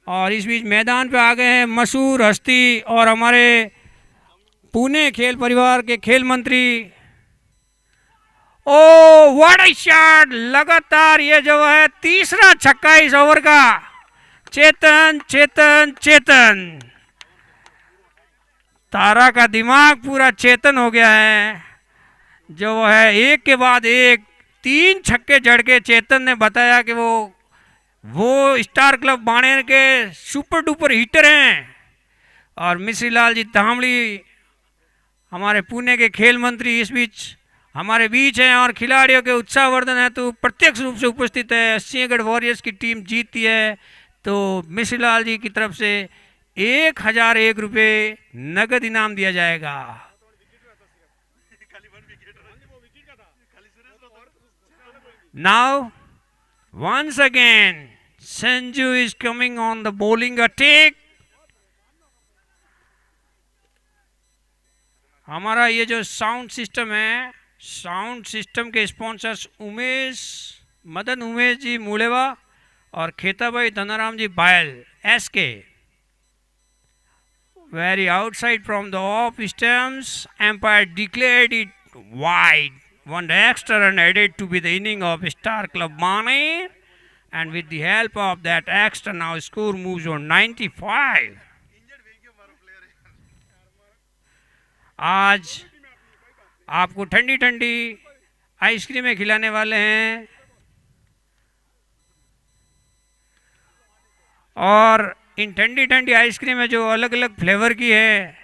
और इस बीच मैदान पे आ गए हैं मशहूर हस्ती और हमारे पुणे खेल परिवार के खेल मंत्री। ओ व्हाट अ शॉट, लगातार ये जो है तीसरा छक्का इस ओवर का। चेतन चेतन चेतन, तारा का दिमाग पूरा चेतन हो गया है, जो है एक के बाद एक 3 छक्के जड़ के चेतन ने बताया कि वो स्टार क्लब बाणेर के सुपर डुपर हिटर हैं। और मिश्री लाल जी धामड़ी हमारे पुणे के खेल मंत्री इस बीच हमारे बीच हैं और खिलाड़ियों के उत्साहवर्धन है तो प्रत्यक्ष रूप से उपस्थित है। सिंहगढ़ वॉरियर्स की टीम जीतती है तो मिश्री लाल जी की तरफ से 1001 रुपये नगद इनाम दिया जाएगा। Now once again Sanju is coming on the bowling attack. हमारा ये जो साउंड सिस्टम है, साउंड सिस्टम के स्पॉन्सर्स मदन उमेश जी मूलेवा और खेताबाई धनाराम जी बायल SK. Very outside from the off stumps, umpire declared it wide. One extra run added to be the inning of Star Club Baner, and with the help of that extra now score moves on 95. आज आपको ठंडी ठंडी आइसक्रीमें खिलाने वाले हैं और इन ठंडी ठंडी आइसक्रीम है जो अलग अलग फ्लेवर की है,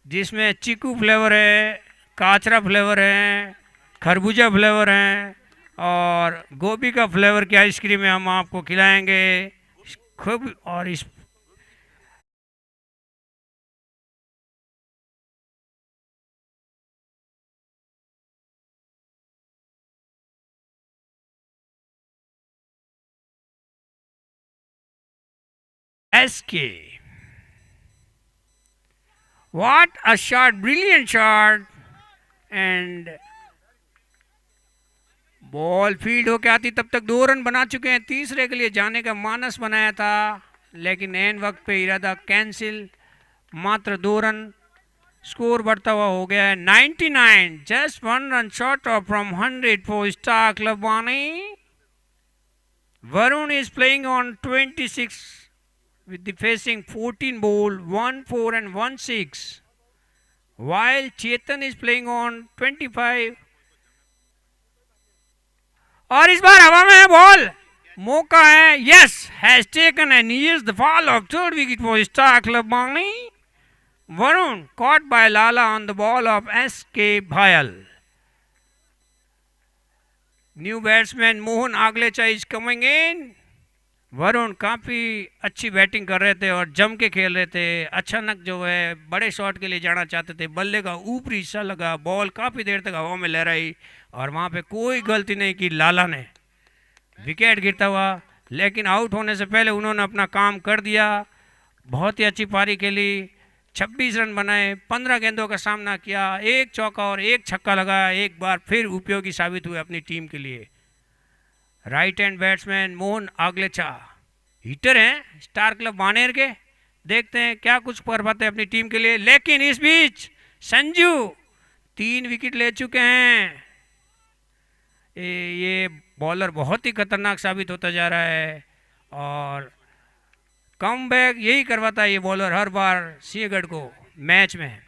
जिसमें चीकू फ्लेवर है, काचरा फ्लेवर है, खरबूजा फ्लेवर है और गोभी का फ्लेवर की आइसक्रीम है हम आपको खिलाएंगे खूब। और इस SK. What a shot, brilliant shot, and ball field होके आती तब तक 2 रन बना चुके हैं। तीसरे के लिए जाने का मानस बनाया था लेकिन एन वक्त पे इरादा कैंसिल, मात्र 2 रन, स्कोर बढ़ता हुआ हो गया है 99, just 1 run short of from 100 for star club Baner. Varun is playing on 26 with the facing 14 ball, 1-4 and 1-6, while Chetan is playing on 25. और इस बार हवा में है बॉल, मौका है, yes, has taken and here's the fall of third wicket for star club Baner. Varun caught by Lala on the ball of SK Bhayal. New batsman Mohan Aglecha is coming in. Varun काफ़ी अच्छी batting कर रहे थे और जम के खेल रहे थे। अचानक जो है बड़े शॉट के लिए जाना चाहते थे, बल्ले का ऊपरी हिस्सा लगा, बॉल काफ़ी देर तक हवा में लहराई और वहाँ पे कोई गलती नहीं की लाला ने, विकेट गिरता हुआ, लेकिन आउट होने से पहले उन्होंने अपना काम कर दिया। बहुत ही अच्छी पारी खेली, 26 रन बनाए, 15 गेंदों का सामना किया, 1 चौका और 1 छक्का लगाया, एक बार फिर उपयोगी साबित हुए अपनी टीम के लिए। Right hand batsman Mohan Aglecha hitter हैं स्टार क्लब बाणेर के, देखते हैं क्या कुछ कर पाते हैं अपनी टीम के लिए। लेकिन इस बीच संजू 3 विकेट ले चुके हैं। ये बॉलर बहुत ही खतरनाक साबित होता जा रहा है और कम बैक यही करवाता है ये बॉलर हर बार सिंहगढ़ को मैच में।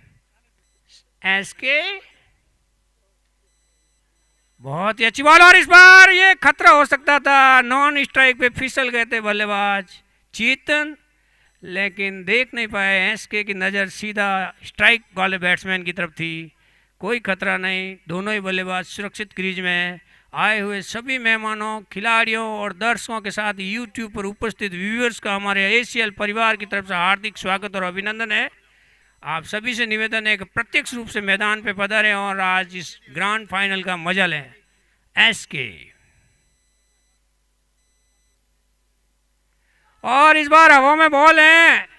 एसके, बहुत ही अच्छी बॉल और इस बार ये खतरा हो सकता था, नॉन स्ट्राइक पे फिसल गए थे बल्लेबाज चेतन, लेकिन देख नहीं पाए। एसके की नज़र सीधा स्ट्राइक वाले बैट्समैन की तरफ थी। कोई खतरा नहीं, दोनों ही बल्लेबाज सुरक्षित क्रीज में। आए हुए सभी मेहमानों, खिलाड़ियों और दर्शकों के साथ यूट्यूब पर उपस्थित व्यूअर्स का हमारे एसीएल परिवार की तरफ से हार्दिक स्वागत और अभिनंदन है। आप सभी से निवेदन है कि प्रत्यक्ष रूप से मैदान पे पधारें और आज इस ग्रैंड फाइनल का मजा लें। एसके और इस बार हवा में बॉल है।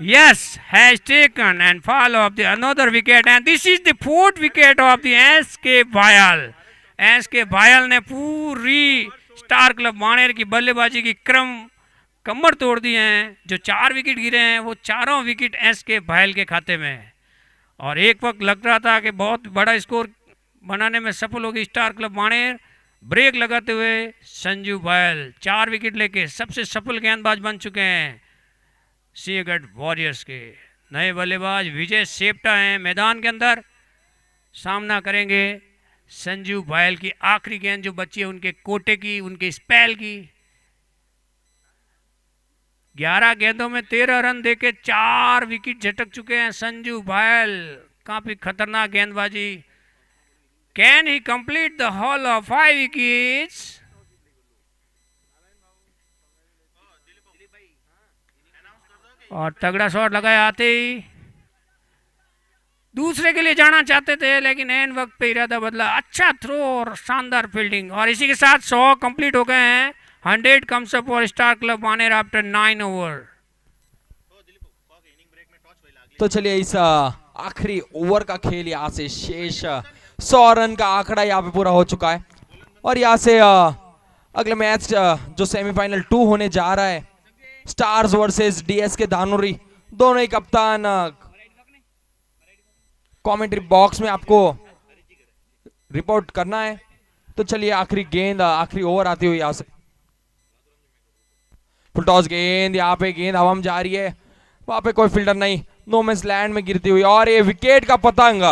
Yes, has taken and fall of the another wicket and this is the fourth wicket of the SK Bhayal. SK Bhayal ने पूरी स्टार क्लब बाणेर की बल्लेबाजी की कमर तोड़ दी हैं। जो 4 विकेट गिरे हैं वो चारों विकेट SK Bhayal के खाते में है और एक वक्त लग रहा था कि बहुत बड़ा स्कोर बनाने में सफल होगी स्टार क्लब बाणेर। ब्रेक लगाते हुए संजू भायल 4 विकेट लेके सबसे सफल गेंदबाज बन चुके हैं। सिंहगढ़ वॉरियर्स के नए बल्लेबाज विजय सेप्टा हैं मैदान के अंदर, सामना करेंगे संजू भायल की आखिरी गेंद जो बची है उनके कोटे की, उनके स्पेल की। 11 गेंदों में 13 रन देके 4 विकेट झटक चुके हैं संजू भायल। काफी खतरनाक गेंदबाजी। Can he complete the hall of 5 wickets? और तगड़ा शॉट लगाया आते ही दूसरे के लिए जाना चाहते थे लेकिन एन वक्त पे इरादा बदला। अच्छा थ्रो और शानदार फील्डिंग और इसी के साथ 100 कंप्लीट हो गए हैं। 100 comes up for star club Baner after 9 over. तो चलिए इस आखिरी ओवर का खेल यहाँ से शेष 100 रन का आंकड़ा यहाँ पे पूरा हो चुका है और यहाँ से अगले मैच जो सेमीफाइनल 2 होने जा रहा है, स्टार्स वर्सेस डीएस के धानुरी, दोनों ही कप्तान कमेंट्री बॉक्स में आपको रिपोर्ट करना है। तो चलिए आखिरी गेंद, आखिरी ओवर आती हुई यहाँ से फुल टॉस गेंद, यहाँ पे गेंद हवा में जा रही है, वहां पे कोई फील्डर नहीं, नो मैंस लैंड में गिरती हुई और ये विकेट का पतंग।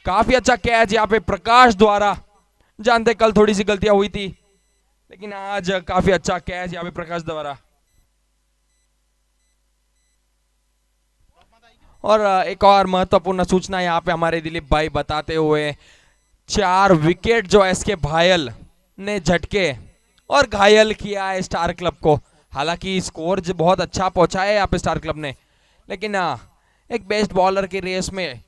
काफी अच्छा कैच यहाँ पे प्रकाश द्वारा। जानते कल थोड़ी सी गलतियां हुई थी लेकिन आज काफी अच्छा कैच यहाँ पे प्रकाश द्वारा। और एक और महत्वपूर्ण सूचना यहाँ पे हमारे दिलीप भाई बताते हुए, 4 विकेट जो एसके भायल ने झटके और घायल किया है स्टार क्लब को। हालांकि स्कोर बहुत अच्छा पहुंचा है यहाँ पे स्टार क्लब ने, लेकिन एक बेस्ट बॉलर की रेस में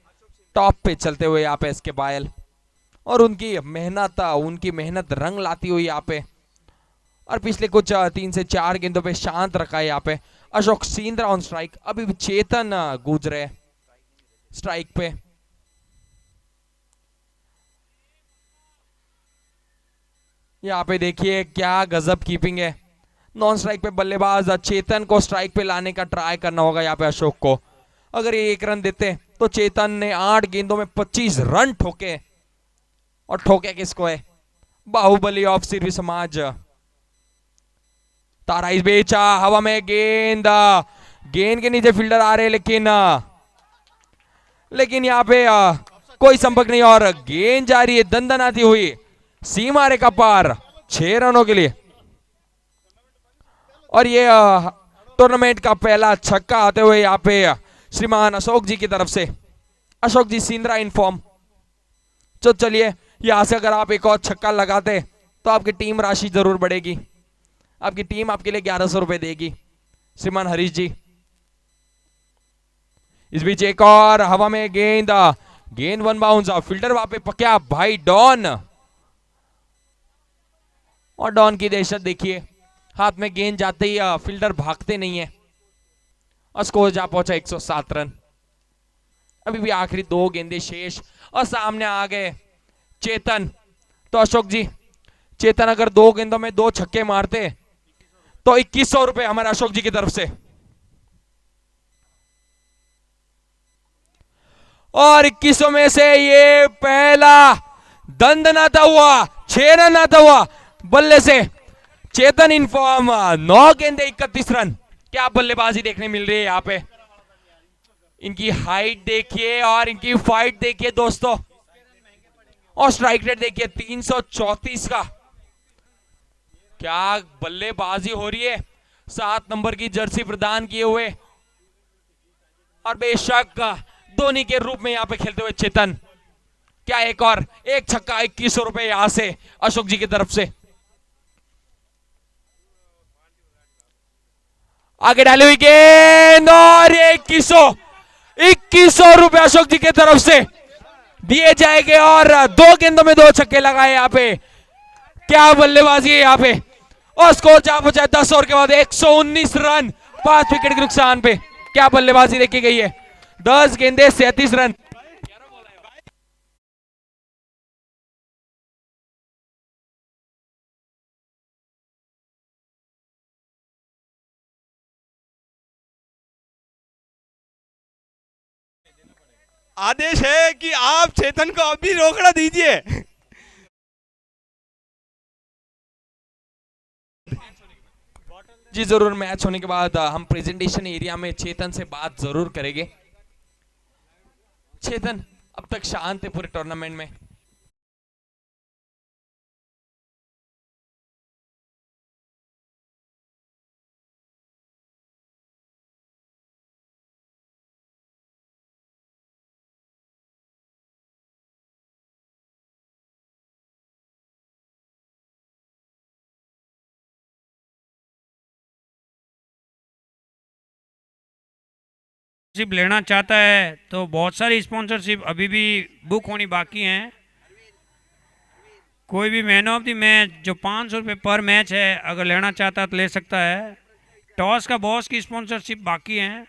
टॉप पे चलते हुए यहाँ पे एसके भायल और उनकी मेहनत रंग लाती हुई यहाँ पे। और पिछले कुछ 3 से 4 गेंदों पे शांत रखा है यहाँ पे अशोक सिंद्रा ऑन स्ट्राइक। अभी भी चेतन गूंज रहे स्ट्राइक पे। यहाँ पे देखिए क्या गजब कीपिंग है। नॉन स्ट्राइक पे बल्लेबाज चेतन को स्ट्राइक पे लाने का ट्राई करना होगा यहाँ पे अशोक को। अगर ये 1 रन देते तो चेतन ने 8 गेंदों में 25 रन ठोके। और ठोके किसको है? बाहुबली ऑफ सिरवी समाज। तारा इस बेचा हवा में गेंद के नीचे फील्डर आ रहे लेकिन यहाँ पे कोई संपर्क नहीं और गेंद जा रही है दंदनाती हुई सीमा रेखा पार 6 रनों के लिए। और ये टूर्नामेंट का पहला छक्का आते हुए यहाँ पे श्रीमान अशोक जी की तरफ से। अशोक जी सिंद्रा इन फॉर्म। तो चलिए यहां से अगर आप एक और छक्का लगाते तो आपकी टीम राशि जरूर बढ़ेगी। आपकी टीम आपके लिए 1100 रुपए देगी श्रीमान हरीश जी। इस बीच एक और हवा में गेंद 1 बाउंस। फील्डर वहां पे पक्या भाई डॉन। और डॉन की दहशत देखिए, हाथ में गेंद जाते ही फील्डर भागते नहीं है और स्कोर जा पहुंचा 107 रन। अभी भी आखिरी 2 गेंदे शेष और सामने आ गए चेतन। तो अशोक जी, चेतन अगर 2 गेंदों में 2 छक्के मारते तो 2100 रुपए हमारे अशोक जी की तरफ से। और 2100 में से ये पहला दंदनाता हुआ 6 रन आता हुआ बल्ले से चेतन इन फॉर्म। 9 गेंदे 31 रन। क्या बल्लेबाजी देखने मिल रही है यहाँ पे। इनकी हाइट देखिए और इनकी फाइट देखिए दोस्तों, और स्ट्राइक रेट देखिए 334 का। क्या बल्लेबाजी हो रही है, 7 नंबर की जर्सी प्रदान किए हुए और बेशक धोनी के रूप में यहां पे खेलते हुए चेतन। क्या एक और एक छक्का, 2100 रुपए यहां से अशोक जी की तरफ से। आगे डाली हुई गेंद और 2100 रुपए अशोक जी की तरफ से दिए जाएंगे और 2 गेंदों में 2 छक्के लगाए यहाँ पे। क्या बल्लेबाजी है यहाँ पे, और स्कोर जहां पहुंचा 10 ओवर के बाद 119 रन 5 विकेट के नुकसान पे। क्या बल्लेबाजी देखी गई है, 10 गेंदे 37 रन। आदेश है कि आप चेतन को अभी रोकड़ा दीजिए। जी जरूर, मैच होने के बाद हम प्रेजेंटेशन एरिया में चेतन से बात जरूर करेंगे। चेतन अब तक शांत है पूरे टूर्नामेंट में। स्पॉन्सरशिप लेना चाहता है तो बहुत सारी स्पॉन्सरशिप अभी भी बुक होनी बाकी हैं। कोई भी मैन ऑफ द मैच जो 500 रुपये पर मैच है, अगर लेना चाहता है तो ले सकता है। टॉस का बॉस की स्पॉन्सरशिप बाकी हैं।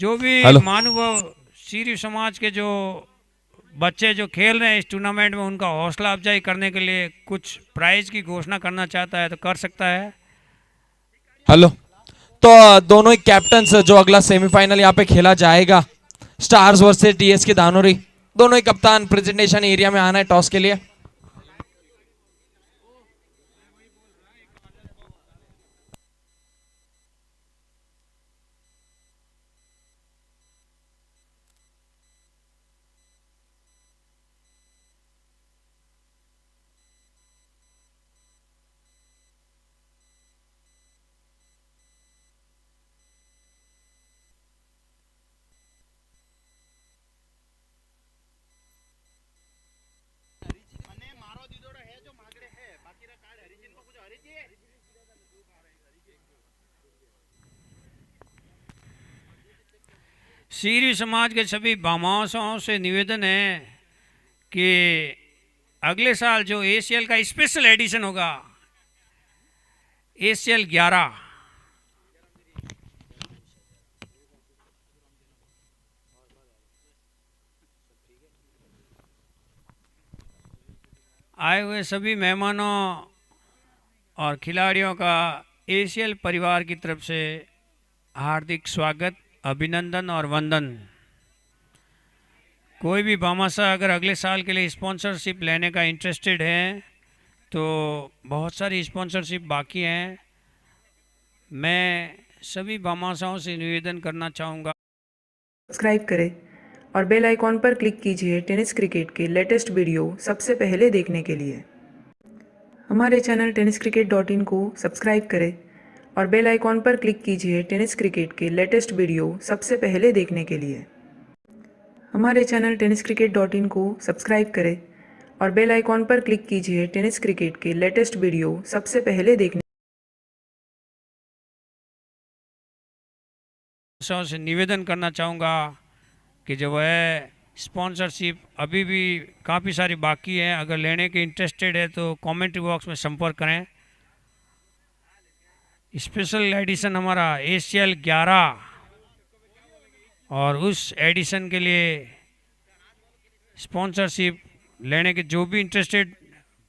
जो भी महानुभाव सीरी समाज के जो बच्चे जो खेल रहे हैं इस टूर्नामेंट में, उनका हौसला अफजाई करने के लिए कुछ प्राइज की घोषणा करना चाहता है तो कर सकता है। हेलो, तो दोनों ही कैप्टन्स जो अगला सेमीफाइनल यहाँ पे खेला जाएगा, स्टार्स वर्सेस डीएस के दानोरी, दोनों ही कप्तान प्रेजेंटेशन एरिया में आना है टॉस के लिए। सीरी समाज के सभी भामाशाओं से निवेदन है कि अगले साल जो एसीएल का स्पेशल एडिशन होगा, एसीएल 11, आए हुए सभी मेहमानों और खिलाड़ियों का एसीएल परिवार की तरफ से हार्दिक स्वागत, अभिनंदन और वंदन। कोई भी भामाशाह अगर अगले साल के लिए स्पॉन्सरशिप लेने का इंटरेस्टेड है तो बहुत सारी स्पॉन्सरशिप बाकी हैं। मैं सभी भामाशाहों से निवेदन करना चाहूँगा, सब्सक्राइब करें और बेल आइकॉन पर क्लिक कीजिए टेनिस क्रिकेट के लेटेस्ट वीडियो सबसे पहले देखने के लिए। हमारे चैनल tenniscricket.in को सब्सक्राइब करें और बेल आइकॉन पर क्लिक कीजिए टेनिस क्रिकेट के लेटेस्ट वीडियो सबसे पहले देखने के लिए। हमारे चैनल tenniscricket.in को सब्सक्राइब करें और बेल आइकॉन पर क्लिक कीजिए टेनिस क्रिकेट के लेटेस्ट वीडियो सबसे पहले देखने। से निवेदन करना चाहूँगा कि जो है स्पॉन्सरशिप अभी भी काफ़ी सारी बाकी है। अगर लेने के इंटरेस्टेड है तो कमेंट्री बॉक्स में संपर्क करें। स्पेशल एडिशन हमारा एसीएल 11 और उस एडिशन के लिए स्पॉन्सरशिप लेने के जो भी इंटरेस्टेड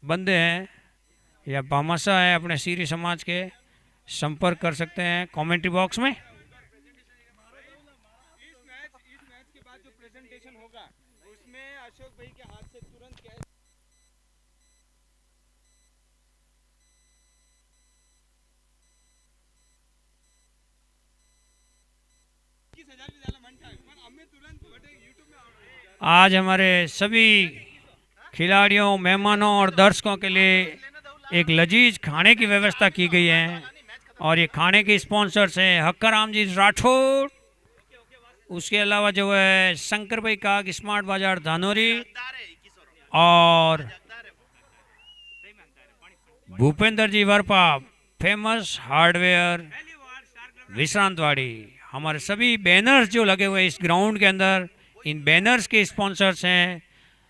बंदे हैं या भामाशाह हैं अपने सीरी समाज के, संपर्क कर सकते हैं कमेंट्री बॉक्स में। अशोक भाई के हाथ से तुरंत कैच 21,000 भी ज्यादा मन था। आज हमारे सभी खिलाड़ियों, मेहमानों और दर्शकों के लिए एक लजीज खाने की व्यवस्था की गई है और ये खाने के स्पॉन्सर्स हैं हक्काराम जी राठौड़, उसके अलावा जो है शंकर भाई काग स्मार्ट बाजार धानोरी और भूपेंद्र जी वर्पा फेमस हार्डवेयर विश्रांतवाड़ी। हमारे सभी बैनर्स जो लगे हुए हैं इस ग्राउंड के अंदर, इन बैनर्स के स्पॉन्सर्स हैं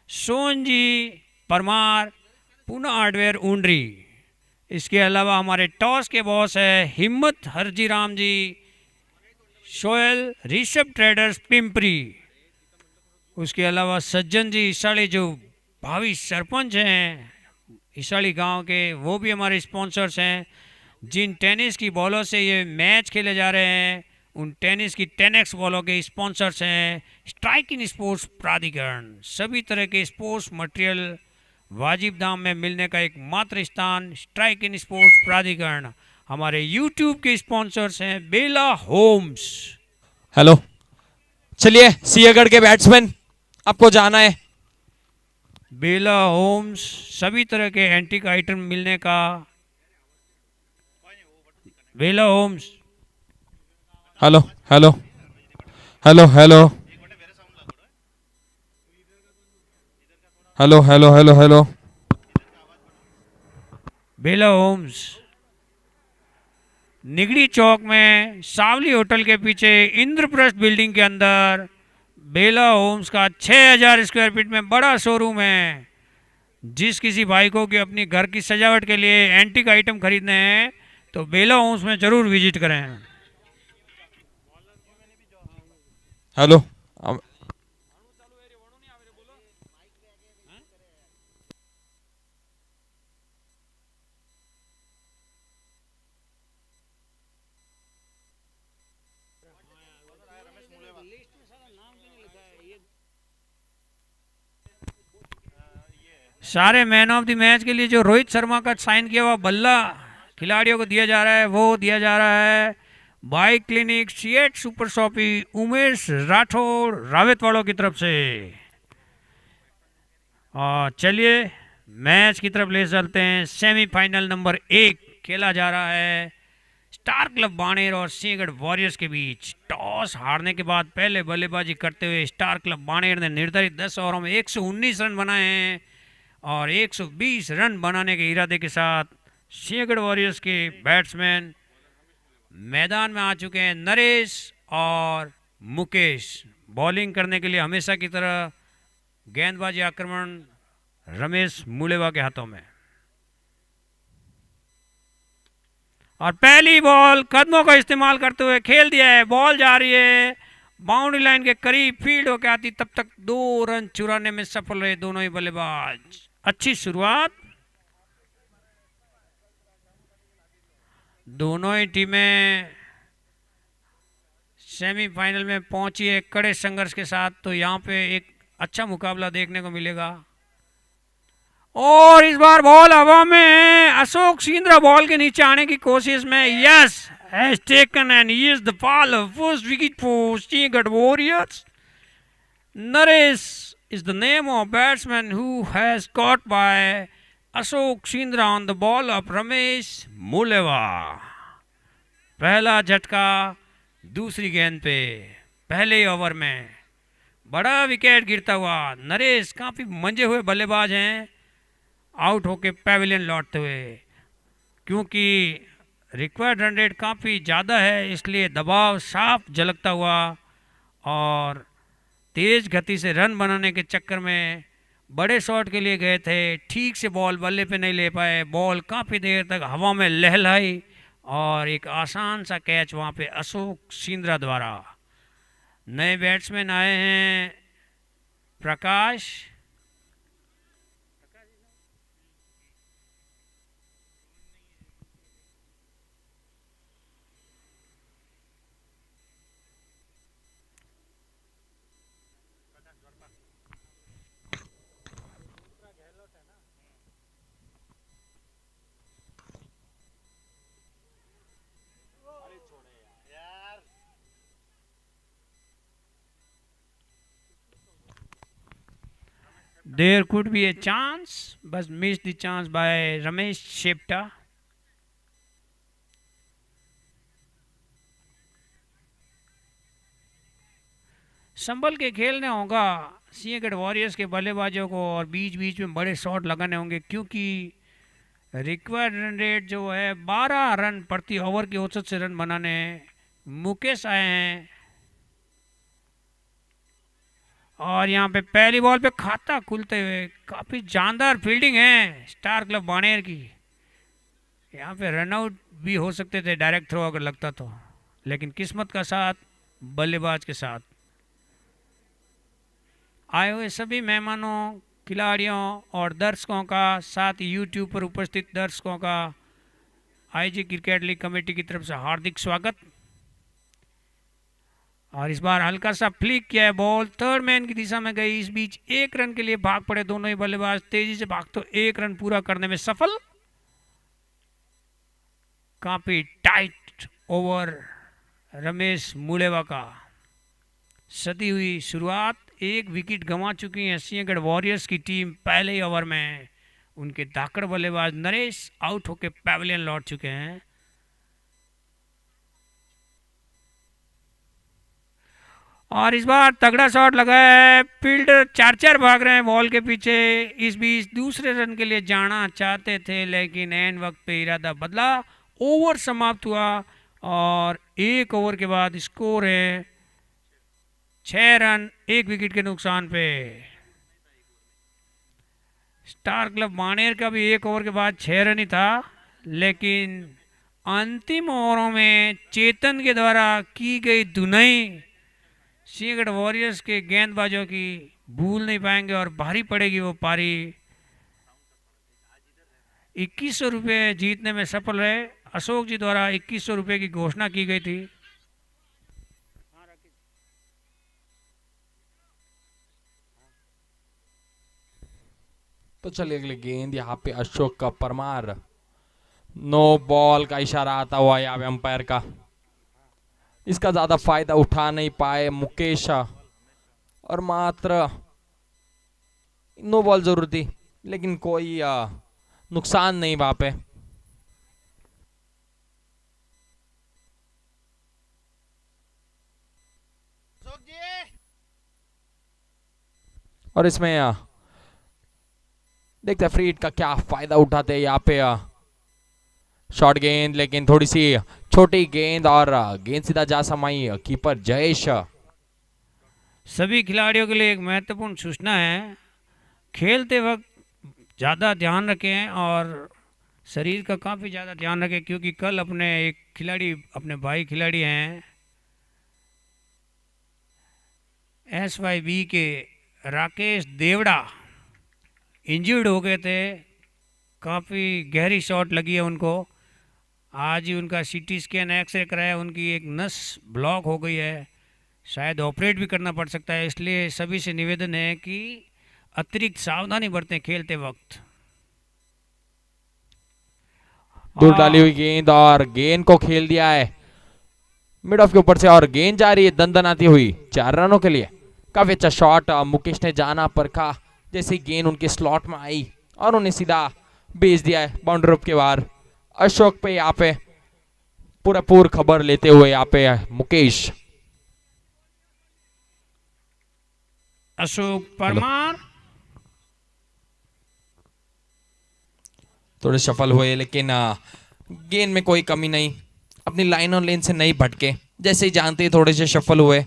सोन जी परमार पूना हार्डवेयर ऊंडरी। इसके अलावा हमारे टॉस के बॉस है हिम्मत हरजीराम जी शोयल ऋषभ ट्रेडर्स पिंपरी। उसके अलावा सज्जन जी ईसाड़ी जो भावी सरपंच हैं ईसाड़ी गांव के, वो भी हमारे स्पॉन्सर्स हैं। जिन टेनिस की बॉलों से ये मैच खेले जा रहे हैं उन टेनिस की 10x बॉलों के स्पॉन्सर्स हैं स्ट्राइक इन स्पोर्ट्स प्राधिकरण। सभी तरह के स्पोर्ट्स मटेरियल वाजिब दाम में मिलने का एक मात्र स्थान स्ट्राइक इन स्पोर्ट्स प्राधिकरण। हमारे यूट्यूब के स्पॉन्सर्स हैं बेला होम्स। हेलो, चलिए सिंहगढ़ के बैट्समैन आपको जाना है। बेला होम्स सभी तरह के एंटीक आइटम मिलने का। Bella Homes. Hello hello hello hello hello hello hello hello Bella Homes Nigdi Chowk में सावली होटल के पीछे इंद्रप्रस्थ बिल्डिंग के अंदर बेला होम्स का 6000 स्क्वायर फीट में बड़ा शोरूम है। जिस किसी भाई को कि अपनी घर की सजावट के लिए एंटीक आइटम खरीदने हैं तो बेला होम्स में जरूर विजिट करें। हेलो सारे मैन ऑफ द मैच के लिए जो रोहित शर्मा का साइन किया हुआ बल्ला खिलाड़ियों को दिया जा रहा है वो दिया जा रहा है bike clinic CEAT super shoppy Umesh Rathod Ravet वालों की तरफ से। और चलिए मैच की तरफ ले चलते हैं। सेमीफाइनल नंबर 1 खेला जा रहा है स्टार क्लब बाणेर और सिंहगढ़ वॉरियर्स के बीच। टॉस हारने के बाद पहले बल्लेबाजी करते हुए स्टार क्लब बाणेर ने निर्धारित 10 ओवरों में 119 रन बनाए हैं और 120 रन बनाने के इरादे के साथ सिंहगढ़ वॉरियर्स के बैट्समैन मैदान में आ चुके हैं। नरेश और मुकेश बॉलिंग करने के लिए हमेशा की तरह गेंदबाजी आक्रमण रमेश मुलेवा के हाथों में। और पहली बॉल कदमों का इस्तेमाल करते हुए खेल दिया है, बॉल जा रही है बाउंड्री लाइन के करीब, फील्ड होकर आती, तब तक 2 रन चुराने में सफल रहे दोनों ही बल्लेबाज। अच्छी शुरुआत, दोनों ही टीमें सेमीफाइनल में पहुंची है कड़े संघर्ष के साथ, तो यहाँ पे एक अच्छा मुकाबला देखने को मिलेगा। और इस बार बॉल हवा में, अशोक सिंद्रा बॉल के नीचे आने की कोशिश में, yes has taken and he is the ball first wicket for Sinhagad warriors. Naresh is the name of batsman who has caught by Ashok Sindra on the ball of Ramesh Muleva। पहला झटका दूसरी गेंद पे पहले ही ओवर में बड़ा विकेट गिरता हुआ। नरेश काफी मंजे हुए बल्लेबाज हैं, आउट होके पैविलियन लौटते हुए, क्योंकि रिक्वायर्ड रन रेट काफ़ी ज़्यादा है इसलिए दबाव साफ झलकता हुआ और तेज गति से रन बनाने के चक्कर में बड़े शॉट के लिए गए थे, ठीक से बॉल बल्ले पे नहीं ले पाए, बॉल काफ़ी देर तक हवा में लहलाई और एक आसान सा कैच वहाँ पे अशोक सिंद्रा द्वारा। नए बैट्समैन आए हैं Prakash, there could be a chance बस miss the chance by Ramesh Shepta. संभल के खेलने होगा सिंहगढ़ वॉरियर्स के बल्लेबाजों को और बीच बीच में बड़े शॉट लगाने होंगे, क्योंकि रिक्वायर्ड रन रेट जो है 12 रन प्रति ओवर के औसत से रन बनाने मुकेश आए हैं। और यहाँ पे पहली बॉल पे खाता खुलते हुए काफी जानदार फील्डिंग है स्टार क्लब बाणेर की। यहाँ पे रनआउट भी हो सकते थे डायरेक्ट थ्रो अगर लगता तो, लेकिन किस्मत का साथ बल्लेबाज के साथ। आए हुए सभी मेहमानों, खिलाड़ियों और दर्शकों का, साथ ही यूट्यूब पर उपस्थित दर्शकों का आईजी क्रिकेट लीग कमेटी की तरफ से हार्दिक स्वागत। और इस बार हल्का सा फ्लिक किया है, बॉल थर्ड मैन की दिशा में गई। इस बीच 1 रन के लिए भाग पड़े दोनों ही बल्लेबाज, तेजी से भाग तो 1 रन पूरा करने में सफल। काफी टाइट ओवर रमेश मुलेवा का। सदी हुई शुरुआत, 1 विकेट गंवा चुकी है सिंहगढ़ वॉरियर्स की टीम पहले ही ओवर में। उनके धाकड़ बल्लेबाज नरेश आउट होकर पैवेलियन लौट चुके हैं। और इस बार तगड़ा शॉट लगा है, फील्डर 4-4 भाग रहे हैं बॉल के पीछे। इस बीच दूसरे रन के लिए जाना चाहते थे, लेकिन एंड वक्त पे इरादा बदला। ओवर समाप्त हुआ और 1 ओवर के बाद स्कोर है 6 रन 1 विकेट के नुकसान पे। स्टार क्लब बाणेर का भी 1 ओवर के बाद 6 रन ही था, लेकिन अंतिम ओवरों में चेतन के द्वारा की गई धुनाई सिंहगढ़ वॉरियर्स के गेंदबाजों की भूल नहीं पाएंगे और भारी पड़ेगी वो पारी। 2100 रुपये जीतने में सफल रहे। अशोक जी द्वारा 2100 रुपये की घोषणा की गई थी। तो चलिए अगले गेंद यहाँ पे अशोक का परमार, नो बॉल का इशारा आता हुआ यहाँ पे अंपायर का। इसका ज्यादा फायदा उठा नहीं पाए मुकेश, और मात्र नो बॉल जरूर थी, लेकिन कोई नुकसान नहीं वहां पे। और इसमें देखते हैं फ्री हिट का क्या फायदा उठाते हैं यहाँ पे। शॉर्ट गेंद, लेकिन थोड़ी सी छोटी गेंद और गेंद सीधा जा समाई कीपर जयेश। सभी खिलाड़ियों के लिए एक महत्वपूर्ण सूचना है, खेलते वक्त ज़्यादा ध्यान रखें और शरीर का काफ़ी ज़्यादा ध्यान रखें, क्योंकि कल अपने एक खिलाड़ी, अपने भाई खिलाड़ी हैं SYB के राकेश देवड़ा, इंजर्ड हो गए थे। काफ़ी गहरी शॉट लगी है उनको। आज ही उनका CT स्कैन, एक्सरे कराया, उनकी एक नस ब्लॉक हो गई है, शायद ऑपरेट भी करना पड़ सकता है। इसलिए सभी से निवेदन है कि अतिरिक्त सावधानी बरतें खेलते वक्त। दूर डाली हुई गेंद और गेंद को खेल दिया है मिड ऑफ के ऊपर से, और गेंद जा रही है दंदनाती हुई 4 रनों के लिए। काफी अच्छा शॉट मुकेश ने जाना परखा, जैसे गेंद उनके स्लॉट में आई और उन्हें सीधा भेज दिया है बाउंड्री रूप के बाहर। अशोक पे यहाँ पे पूरा खबर लेते हुए यहाँ पे मुकेश। अशोक परमार थोड़े सफल हुए, लेकिन गेंद में कोई कमी नहीं, अपनी लाइन और लेन से नहीं भटके, जैसे ही जानते ही थोड़े से सफल हुए।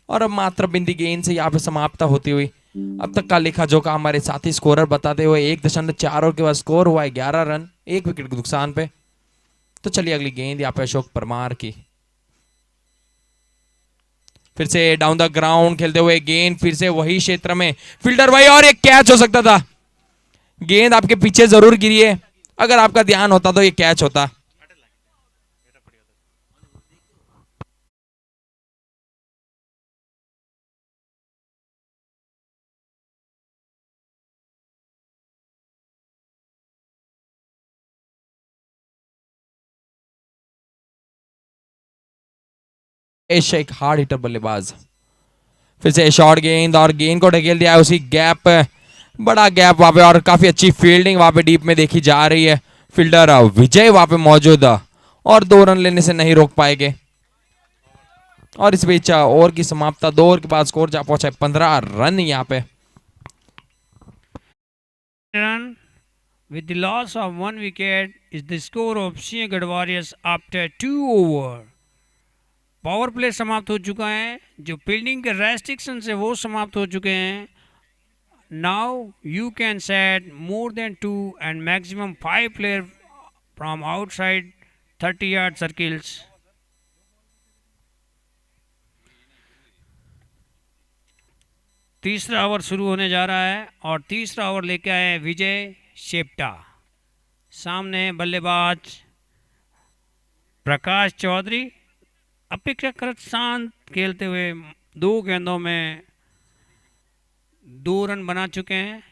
और अब मात्र बिंदी गेंद से यहाँ पे समाप्ता होती हुई अब तक का लेखा जोखा हमारे साथी स्कोरर बताते हुए 1.4 ओवर के बाद स्कोर हुआ है 11 रन 1 विकेट के नुकसान पे। तो चलिए अगली गेंद यहाँ पे अशोक परमार की, फिर से डाउन द ग्राउंड खेलते हुए गेंद फिर से वही क्षेत्र में, फील्डर भाई, और एक कैच हो सकता था। गेंद आपके पीछे जरूर गिरी है, अगर आपका ध्यान होता तो ये कैच होता। एक हार्ड हिटर बल्लेबाज, फिर से शॉर्ट गेंद और गेंद को ढकेल दिया उसी गैप बड़ा गैप वहां पे और काफी अच्छी फील्डिंग वहां पे डीप में देखी जा रही है। फील्डर विजय वहां पे मौजूद और 2 रन लेने से नहीं रोक पाएंगे। और इस बीच ओवर की समाप्ता, 2 ओवर के बाद स्कोर जा पहुंचा है 15 रन यहाँ पे। Run with the loss of 1 wicket is the score of Sinhagad warriors after 2 over. Power play समाप्त हो चुका है, जो फील्डिंग के रेस्ट्रिक्शन से वो समाप्त हो चुके हैं। Now you can set more than 2 and maximum 5 player from outside 30-yard circles. तीसरा ओवर शुरू होने जा रहा है और तीसरा ओवर लेके आए हैं विजय शेप्टा। सामने बल्लेबाज प्रकाश चौधरी अपेक्षाकृत शांत खेलते हुए 2 गेंदों में 2 रन बना चुके हैं।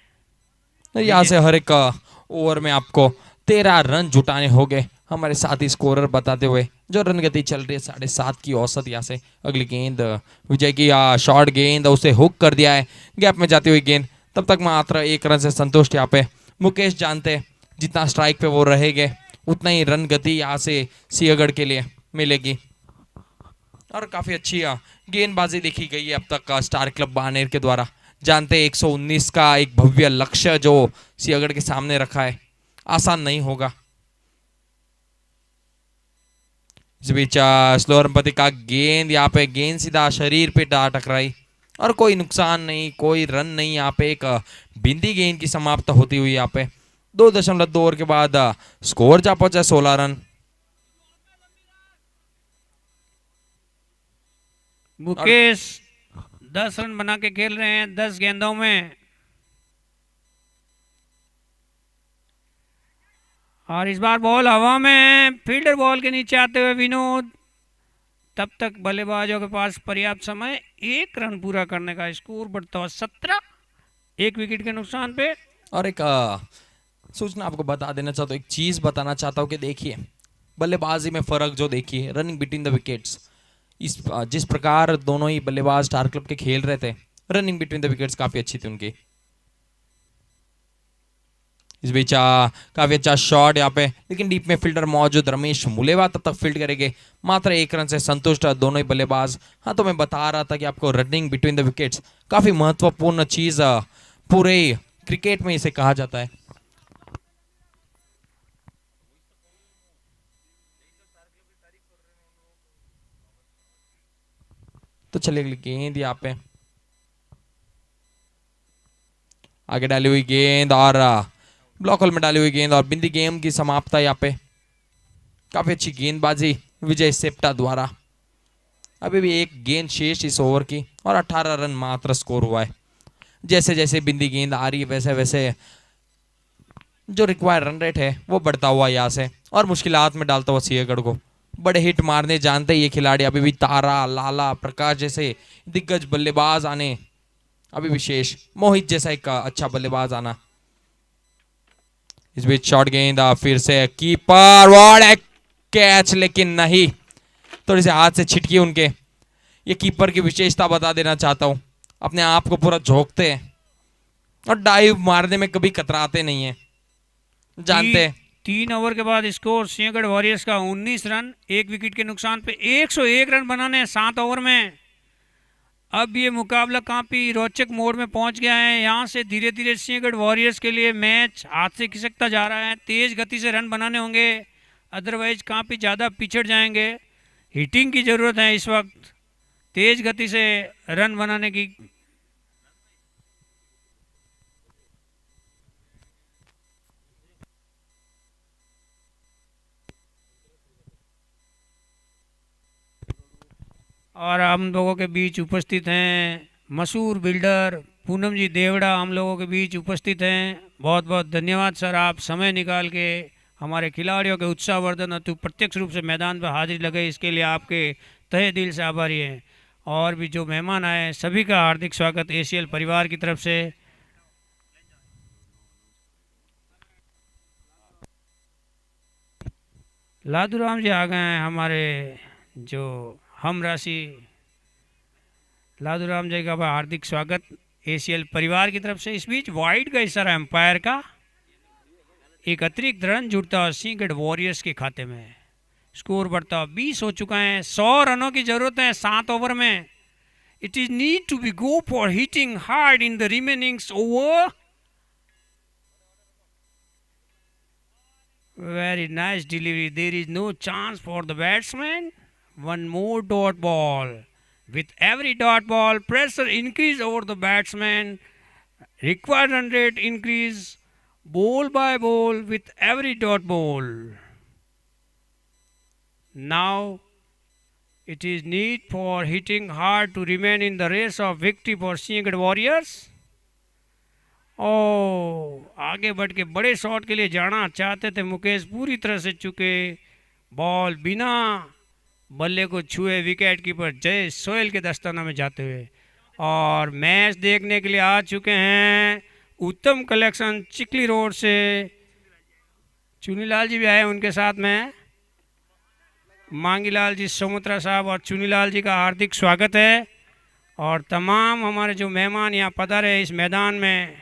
यहाँ से हर एक ओवर में आपको 13 रन जुटाने होंगे। हमारे साथी स्कोरर बताते हुए जो रन गति चल रही है 7.5 की औसत। यहाँ से अगली गेंद विजय की शॉर्ट गेंद, उसे हुक कर दिया है गैप में जाती हुई गेंद। तब तक मात्र 1 रन से संतुष्ट यहाँ पे मुकेश जानते जितना स्ट्राइक पे वो रहेंगे उतना ही रन गति यहाँ से सिंहगढ़ के लिए मिलेगी। और काफी अच्छी गेंदबाजी देखी गई है अब तक स्टार क्लब बानेर के द्वारा। जानते 119 का एक भव्य लक्ष्य जो सिंहगढ़ के सामने रखा है, आसान नहीं होगा। इस बीच स्लोअर पति का गेंद, यहाँ पे गेंद सीधा शरीर पे टकराई और कोई नुकसान नहीं, कोई रन नहीं। यहाँ पे एक बिंदी गेंद की समाप्त होती हुई यहाँ पे 2.2 ओवर के बाद स्कोर जा पहुंचा 16 रन। मुकेश 10 रन बना के खेल रहे हैं 10 गेंदों में। और इस बार बॉल हवा में, फील्डर बॉल के नीचे आते हुए विनोद। तब तक बल्लेबाजों के पास पर्याप्त समय 1 रन पूरा करने का। स्कोर बढ़ता हुआ 17, 1 विकेट के नुकसान पे। और एक सूचना आपको बता देना चाहता हूँ, एक चीज बताना चाहता हूँ कि देखिए बल्लेबाजी में फर्क जो देखिए रनिंग बिटवीन द विकेट्स, इस जिस प्रकार दोनों ही बल्लेबाज स्टार क्लब के खेल रहे थे, रनिंग बिटवीन द विकेट्स काफी अच्छी थी उनकी। इस बीच काफी अच्छा शॉट यहाँ पे, लेकिन डीप में फील्डर मौजूद रमेश मुलेवा तब तक फील्ड करेंगे। मात्र 1 रन से संतुष्ट दोनों ही बल्लेबाज। हाँ, तो मैं बता रहा था कि आपको रनिंग बिटवीन द विकेट्स काफी महत्वपूर्ण चीज पूरे क्रिकेट में इसे कहा जाता है। तो चलिए अगली गेंद यहाँ पे आगे डाली हुई गेंद और ब्लॉक होल में डाली हुई गेंद और बिंदी गेम की समाप्ता यहाँ पे। काफी अच्छी गेंदबाजी विजय सेप्टा द्वारा। अभी भी 1 गेंद शेष इस ओवर की और 18 रन मात्र स्कोर हुआ है। जैसे जैसे बिंदी गेंद आ रही है वैसे वैसे जो रिक्वायर्ड रन रेट है वो बढ़ता हुआ यहाँ से और मुश्किलात में डालता हुआ सिंहगढ़ को। बड़े हिट मारने जानते ये खिलाड़ी। अभी भी तारा, लाला, प्रकाश जैसे दिग्गज बल्लेबाज आने, अभी विशेष मोहित जैसा एक अच्छा बल्लेबाज आना। इस बीच शॉर्ट गेंद फिर से कीपर, व्हाट कैच, लेकिन नहीं, थोड़ी से हाथ से छिटकी उनके। ये कीपर की विशेषता बता देना चाहता हूं, अपने आप को पूरा झोंकते हैं और डाइव मारने में कभी कतराते नहीं है। जानते 3 ओवर के बाद स्कोर सिंहगढ़ वॉरियर्स का 19 रन, 1 विकेट के नुकसान पे 101 रन बनाने 7 ओवर में। अब ये मुकाबला काफ़ी रोचक मोड में पहुंच गया है। यहाँ से धीरे धीरे सिंहगढ़ वॉरियर्स के लिए मैच हाथ से खिसकता जा रहा है। तेज़ गति से रन बनाने होंगे, अदरवाइज काफ़ी ज़्यादा पिछड़ जाएंगे। हिटिंग की ज़रूरत है इस वक्त, तेज़ गति से रन बनाने की। और हम लोगों के बीच उपस्थित हैं मशहूर बिल्डर पूनम जी देवड़ा, हम लोगों के बीच उपस्थित हैं। बहुत बहुत धन्यवाद सर, आप समय निकाल के हमारे खिलाड़ियों के उत्साहवर्धन हेतु प्रत्यक्ष रूप से मैदान पर हाजिरी लगे, इसके लिए आपके तहे दिल से आभारी हैं। और भी जो मेहमान आए सभी का हार्दिक स्वागत एसीएल परिवार की तरफ से। लादूराम जी आ गए हैं हमारे जो हम राशि। लादूराम जी का हार्दिक स्वागत एसीएल परिवार की तरफ से। इस बीच वाइड का इशारा एम्पायर का, एक अतिरिक्त रन जुड़ता सिंहगढ़ वॉरियर्स के खाते में। स्कोर बढ़ता 20 हो चुका है। 100 रनों की जरूरत है 7 ओवर में। It is need to be go for hitting hard in the remainings over. Very nice delivery. There is no chance for the batsman. One more dot ball. With every dot ball, pressure increase over the batsman. Required run rate increase ball by ball with every dot ball. Now it is need for hitting hard to remain in the race of victory for Sinhgad Warriors. आगे बढ़ के बड़े shot के लिए जाना चाहते थे मुकेश, पूरी तरह से चुके। बॉल बिना बल्ले को छुए विकेट कीपर जय सोहेल के दस्ताना में जाते हुए। और मैच देखने के लिए आ चुके हैं उत्तम कलेक्शन चिकली रोड से। चुनीलाल जी भी आए उनके साथ में। मांगीलाल जी, सोमुत्रा साहब और चुनीलाल जी का हार्दिक स्वागत है। और तमाम हमारे जो मेहमान यहाँ पधारे इस मैदान में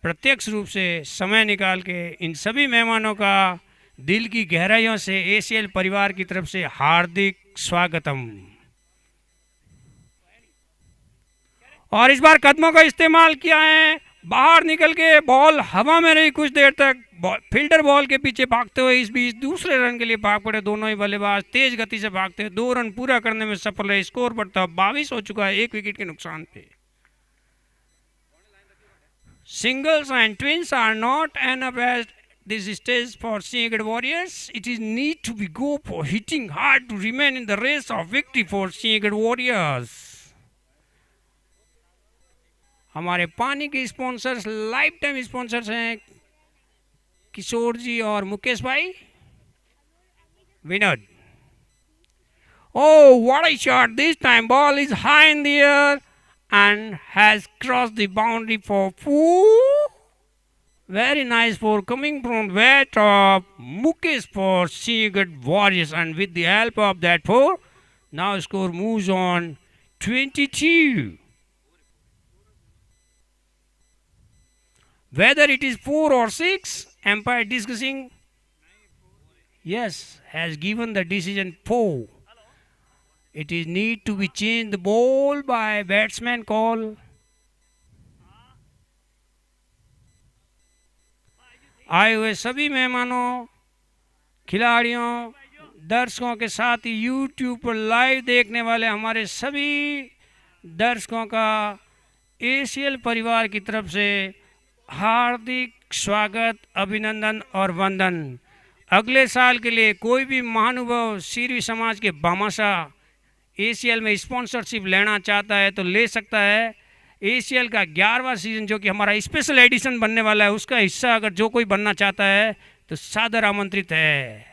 प्रत्यक्ष रूप से समय निकाल के, इन सभी मेहमानों का दिल की गहराइयों से एसीएल परिवार की तरफ से हार्दिक स्वागतम। और इस बार कदमों का इस्तेमाल किया है, बाहर निकल के बॉल हवा में रही कुछ देर तक। फील्डर बॉल के पीछे भागते हुए इस बीच दूसरे रन के लिए भाग पड़े दोनों ही बल्लेबाज। तेज गति से भागते हुए 2 रन पूरा करने में सफल रहे। स्कोर बढ़ता 22 हो चुका है 1 विकेट के नुकसान पे। Singles and twins are not enough at this stage for Sinhgad Warriors. It is need to be go for hitting hard to remain in the race of victory for Sinhgad Warriors. हमारे पानी के sponsors, life time sponsors हैं किशोर जी और मुकेश भाई। Vinod, oh what a shot this time, ball is high in the air and has crossed the boundary for 4. Very nice for coming from way top Mukesh for Sinhgad Warriors, and with the help of that 4, now score moves on 22. Whether it is 4 or 6, umpire discussing, yes, has given the decision 4. It is need to be changed the ball by batsman call. आए हुए सभी मेहमानों, खिलाड़ियों, दर्शकों के साथ ही YouTube पर live देखने वाले हमारे सभी दर्शकों का एसीएल परिवार की तरफ से हार्दिक स्वागत, अभिनंदन और वंदन। अगले साल के लिए कोई भी महानुभाव सीरवी समाज के भामाशाह एसीएल में स्पॉन्सरशिप लेना चाहता है तो ले सकता है। एसीएल का 11वां सीजन जो कि हमारा स्पेशल एडिशन बनने वाला है, उसका हिस्सा अगर जो कोई बनना चाहता है तो सादर आमंत्रित है।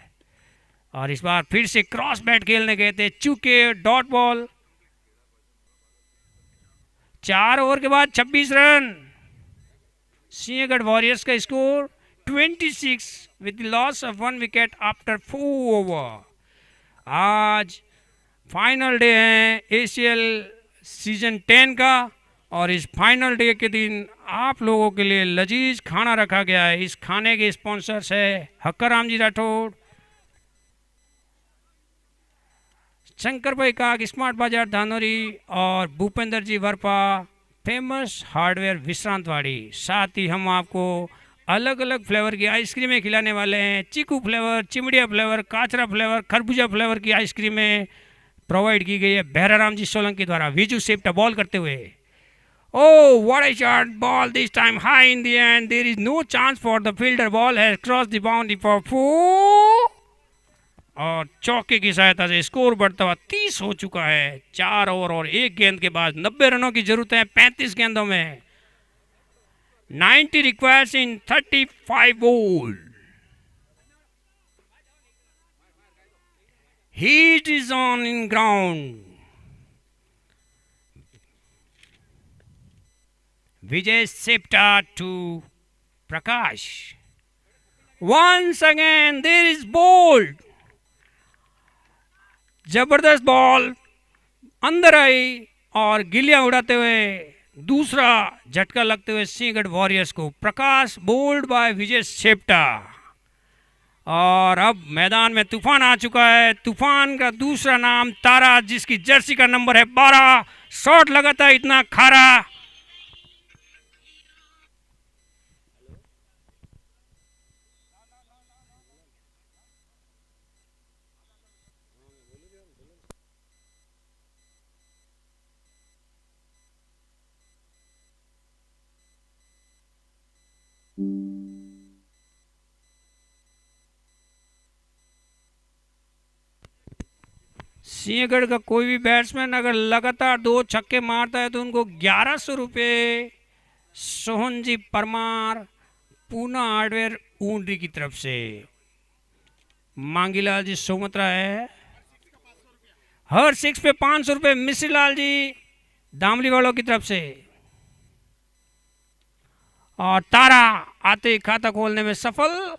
और इस बार फिर से क्रॉस बैट खेलने गए थे, चूके डॉट बॉल। 4 ओवर के बाद 26 रन। सिंहगढ़ वॉरियर्स का score 26 with loss of 1 wicket after 4 over. आज फाइनल डे है एसीएल सीजन 10 का, और इस फाइनल डे के दिन आप लोगों के लिए लजीज खाना रखा गया है। इस खाने के स्पॉन्सर्स है हक्कर राम जी राठौड़, शंकर भाई काग, स्मार्ट बाजार धानोरी और भूपेंद्र जी वर्पा, फेमस हार्डवेयर विश्रांतवाड़ी। साथ ही हम आपको अलग अलग फ्लेवर की आइसक्रीमें खिलाने वाले हैं। चीकू फ्लेवर, चिमड़िया फ्लेवर, काचरा फ्लेवर, खरबूजा फ्लेवर की आइसक्रीमें प्रोवाइड की गई है बहराराम जी सोलंकी द्वारा। विजू सेप्टा बॉल करते हुए, oh what a shot, ball this time high in the end, there is no chance for the fielder, ball has crossed the boundary for 4। और चौके की सहायता से स्कोर बढ़ता हुआ 30 हो चुका है। 4 ओवर और 1 गेंद के बाद 90 रनों की जरूरत है 35 गेंदों में। 90 requires in 35 ball. Heat is on in ground. Vijay Septa to Prakash. Once again there is ball. जबरदस्त बॉल अंदर आई और गिल्लियां उड़ाते हुए दूसरा झटका लगते हुए सिंहगढ़ वॉरियर्स को। प्रकाश बोल्ड बाय विजय सेप्टा। और अब मैदान में तूफान आ चुका है। तूफान का दूसरा नाम तारा, जिसकी जर्सी का नंबर है 12। शॉट लगाता है इतना खारा। सिंहगढ़ का कोई भी बैट्समैन अगर लगातार 2 छक्के मारता है तो उनको 1100 रुपये सोहनजी परमार पूना हार्डवेयर ऊंडरी की तरफ से। मांगीलाल जी सोमत्रा है। हर 6 पे 500 रुपये मिश्री लाल जी दामली वालों की तरफ से। और तारा आते ही खाता खोलने में सफल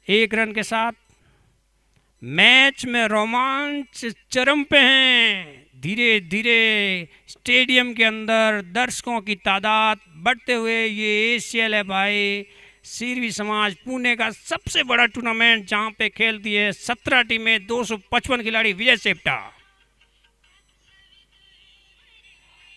1 रन के साथ। मैच में रोमांच चरम पे हैं। धीरे धीरे स्टेडियम के अंदर दर्शकों की तादाद बढ़ते हुए ये ACL है भाई, सीरवी समाज पुणे का सबसे बड़ा टूर्नामेंट, जहां पे खेलती है 17 टीमें, 255 खिलाड़ी। विजय सेप्टा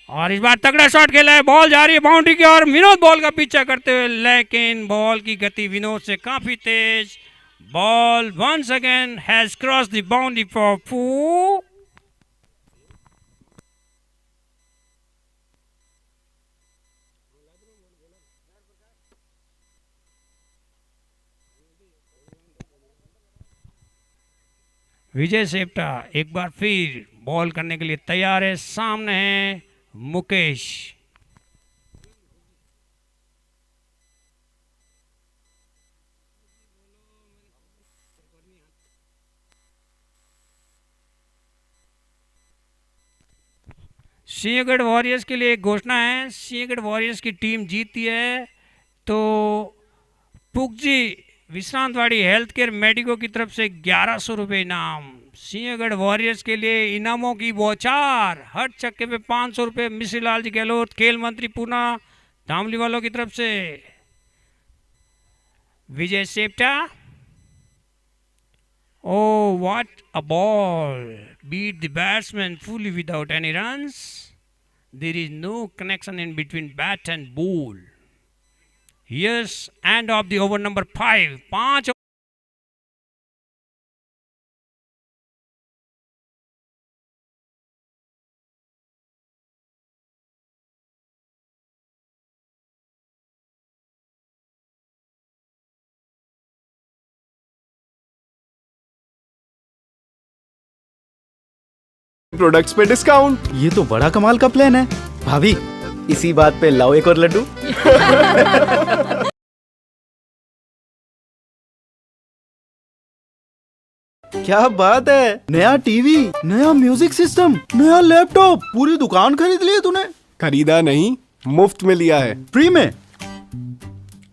और इस बार तगड़ा शॉट खेला है। बॉल जा रही है बाउंड्री की ओर। विनोद बॉल का पीछा करते हुए, लेकिन बॉल की गति विनोद से काफी तेज। Ball once again has crossed the boundary for 4. Vijay septa एक बार फिर बॉल करने के लिए तैयार है। सामने है मुकेश। सिंहगढ़ वॉरियर्स के लिए एक घोषणा है। सिंहगढ़ वॉरियर्स की टीम जीतती है तो पुगजी विश्रांतवाड़ी हेल्थ केयर मेडिको की तरफ से 1100 रुपये इनाम। सिंहगढ़ वॉरियर्स के लिए इनामों की बौछार। हर छक्के पे 500 रुपये मिश्री लाल जी गहलोत खेल मंत्री पूना धामली वालों की तरफ से। विजय septa, oh what a ball, beat the batsman fully without any runs. There is no connection in between bat and ball. Yes, end of the over number 5. 5 products पे डिस्काउंट। ये तो बड़ा कमाल का प्लान है। भाभी, इसी बात पे लाओ एक और लड्डू। क्या बात है, नया टीवी, नया म्यूजिक सिस्टम, नया लैपटॉप, पूरी दुकान खरीद ली तूने। खरीदा नहीं, मुफ्त में लिया है। फ्री में?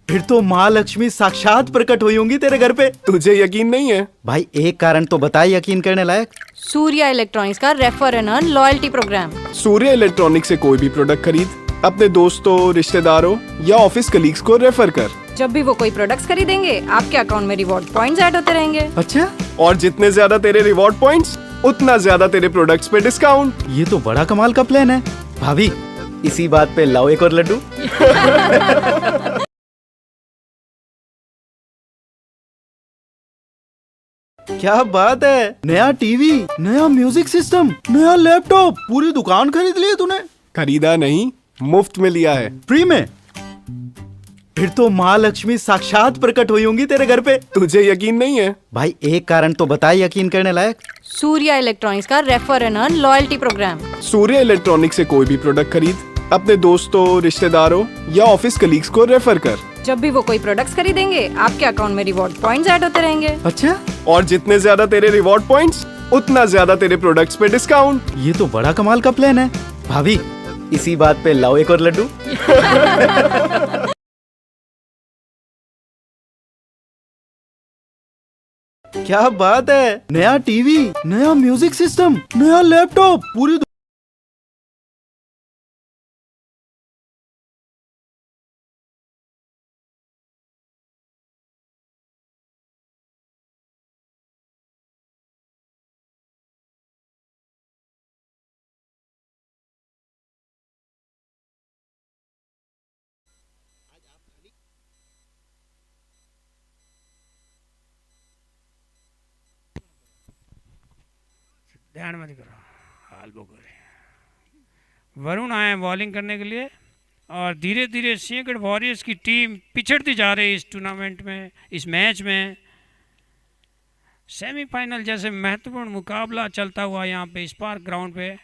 फिर तो माँ लक्ष्मी साक्षात प्रकट हुई होंगी तेरे घर पे। तुझे यकीन नहीं है? भाई एक कारण तो बता यकीन करने लायक। सूर्या इलेक्ट्रॉनिक्स का refer and earn loyalty programme. Surya electronics से कोई भी प्रोडक्ट खरीद, अपने दोस्तों, रिश्तेदारों या ऑफिस कलीग्स को रेफर कर। जब भी वो कोई प्रोडक्ट्स खरीदेंगे, आपके अकाउंट में रिवॉर्ड पॉइंट्स ऐड होते रहेंगे। अच्छा, और जितने ज्यादा तेरे रिवॉर्ड पॉइंट्स, उतना ज्यादा तेरे प्रोडक्ट्स पे डिस्काउंट। ये तो बड़ा कमाल का प्लान है। भाभी, इसी बात पे लाओ एक और लड्डू। क्या बात है, नया टीवी, नया म्यूजिक सिस्टम, नया लैपटॉप, पूरी दुकान खरीद ली तूने। खरीदा नहीं, मुफ्त में लिया है। फ्री में? फिर तो माँ लक्ष्मी साक्षात प्रकट हुई होंगी तेरे घर पे। तुझे यकीन नहीं है? भाई एक कारण तो बता यकीन करने लायक। सूर्या इलेक्ट्रॉनिक्स का refer and earn loyalty programme. Surya electronics से कोई भी प्रोडक्ट खरीद, अपने दोस्तों, रिश्तेदारों या ऑफिस कलीग्स को रेफर कर। जब भी वो कोई प्रोडक्ट्स खरीदेंगे, आपके अकाउंट में रिवॉर्ड पॉइंट्स ऐड होते रहेंगे। अच्छा, और जितने ज्यादा तेरे रिवॉर्ड पॉइंट्स, उतना ज्यादा तेरे प्रोडक्ट्स पे डिस्काउंट। ये तो बड़ा कमाल का प्लान है। भाभी, इसी बात पे लाओ एक और लड्डू। क्या बात है, नया टीवी, नया म्यूजिक सिस्टम, नया लैपटॉप, पूरी ध्यान मत करो, आल्बो करे। वरुण आए बॉलिंग करने के लिए और धीरे धीरे सिंहगढ़ वॉरियर्स की टीम पिछड़ती जा रही है इस टूर्नामेंट में, इस मैच में। सेमीफाइनल जैसे महत्वपूर्ण मुकाबला चलता हुआ यहाँ पे स्पार्क ग्राउंड पे।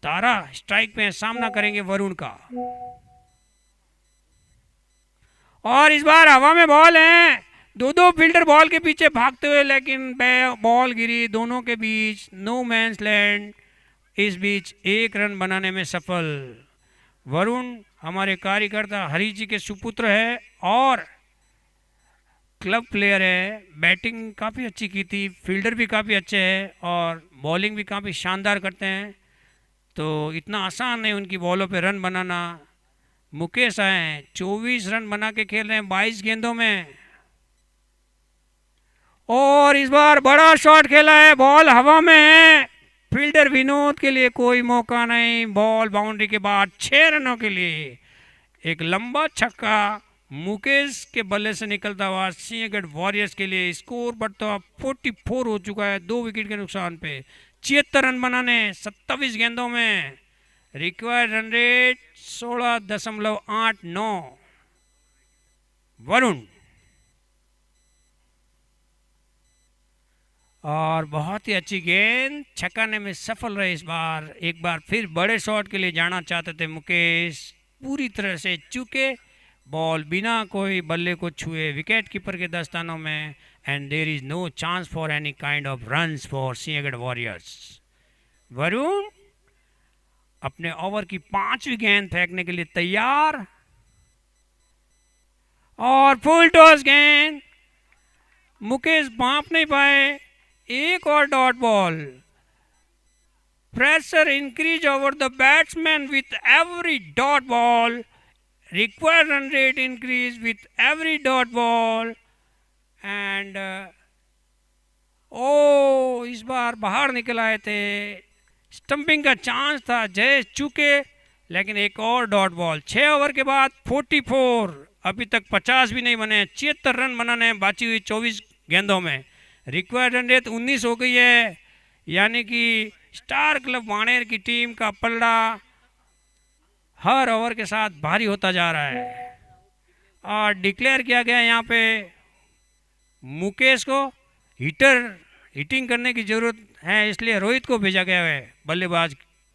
तारा स्ट्राइक में सामना करेंगे वरुण का, और इस बार हवा में बॉल है। दो फील्डर बॉल के पीछे भागते हुए, लेकिन बॉल गिरी दोनों के बीच, नो मैंस लैंड। इस बीच एक रन बनाने में सफल। वरुण हमारे कार्यकर्ता हरी जी के सुपुत्र है और क्लब प्लेयर है। बैटिंग काफ़ी अच्छी की थी, फील्डर भी काफ़ी अच्छे हैं और बॉलिंग भी काफ़ी शानदार करते हैं। तो इतना आसान नहीं उनकी बॉलों पे रन बनाना। मुकेश आए हैं, 24 रन बना के खेल रहे हैं 22 गेंदों में, और इस बार बड़ा शॉट खेला है, बॉल हवा में है। फील्डर विनोद के लिए कोई मौका नहीं। बॉल बाउंड्री के बाद 6 रनों के लिए एक लंबा छक्का मुकेश के बल्ले से निकलता हुआ सिंहगढ़ वॉरियर्स के लिए। स्कोर बढ़ता हुआ 44 हो चुका है 2 विकेट के नुकसान पे। 76 रन बनाने 27 गेंदों में। Required run rate 16.89। वरुण और बहुत ही अच्छी गेंद, छक्काने में सफल रहे इस बार। एक बार फिर बड़े शॉट के लिए जाना चाहते थे मुकेश, पूरी तरह से चूके। बॉल बिना कोई बल्ले को छुए विकेट कीपर के दस्तानों में, and there is no chance for any kind of runs for Sinhagad warriors. Varun अपने ओवर की 5वीं गेंद फेंकने के लिए तैयार, और फुल टॉस गेंद, मुकेश भांप नहीं पाए। एक और dot ball. Pressure increase over the batsman with every dot ball. Required run rate increase with every dot ball, and इस बार बाहर निकल आए थे। स्टंपिंग का चांस था, जय चूके, लेकिन एक और डॉट बॉल। 6 ओवर के बाद 44, अभी तक 50 भी नहीं बने। 76 रन बनाने बाची हुई 24 गेंदों में। रिक्वायर्ड रन रेट 19 हो गई है, यानी कि स्टार क्लब बाणेर की टीम का पलड़ा हर ओवर के साथ भारी होता जा रहा है। और डिक्लेयर किया गया यहाँ पे मुकेश को हिटिंग करने की जरूरत है, इसलिए रोहित को भेजा गया है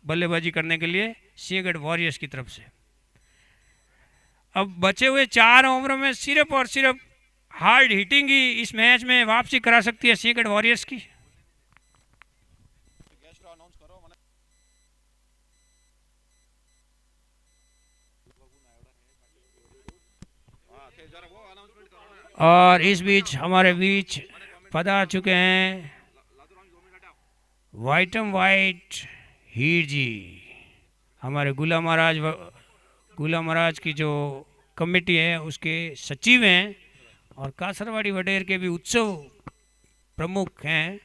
बल्लेबाजी करने के लिए सिंहगढ़ वॉरियर्स की तरफ से। अब बचे हुए 4 ओवरों में सिर्फ और सिर्फ हार्ड हिटिंग ही इस मैच में वापसी करा सकती है सिंहगढ़ वॉरियर्स की। और इस बीच हमारे बीच पधार चुके हैं वाइटम वाइट हीर जी, हमारे गुलाम महाराज की जो कमेटी है उसके सचिव हैं, और कासरवाड़ी वडेर के भी उत्सव प्रमुख हैं।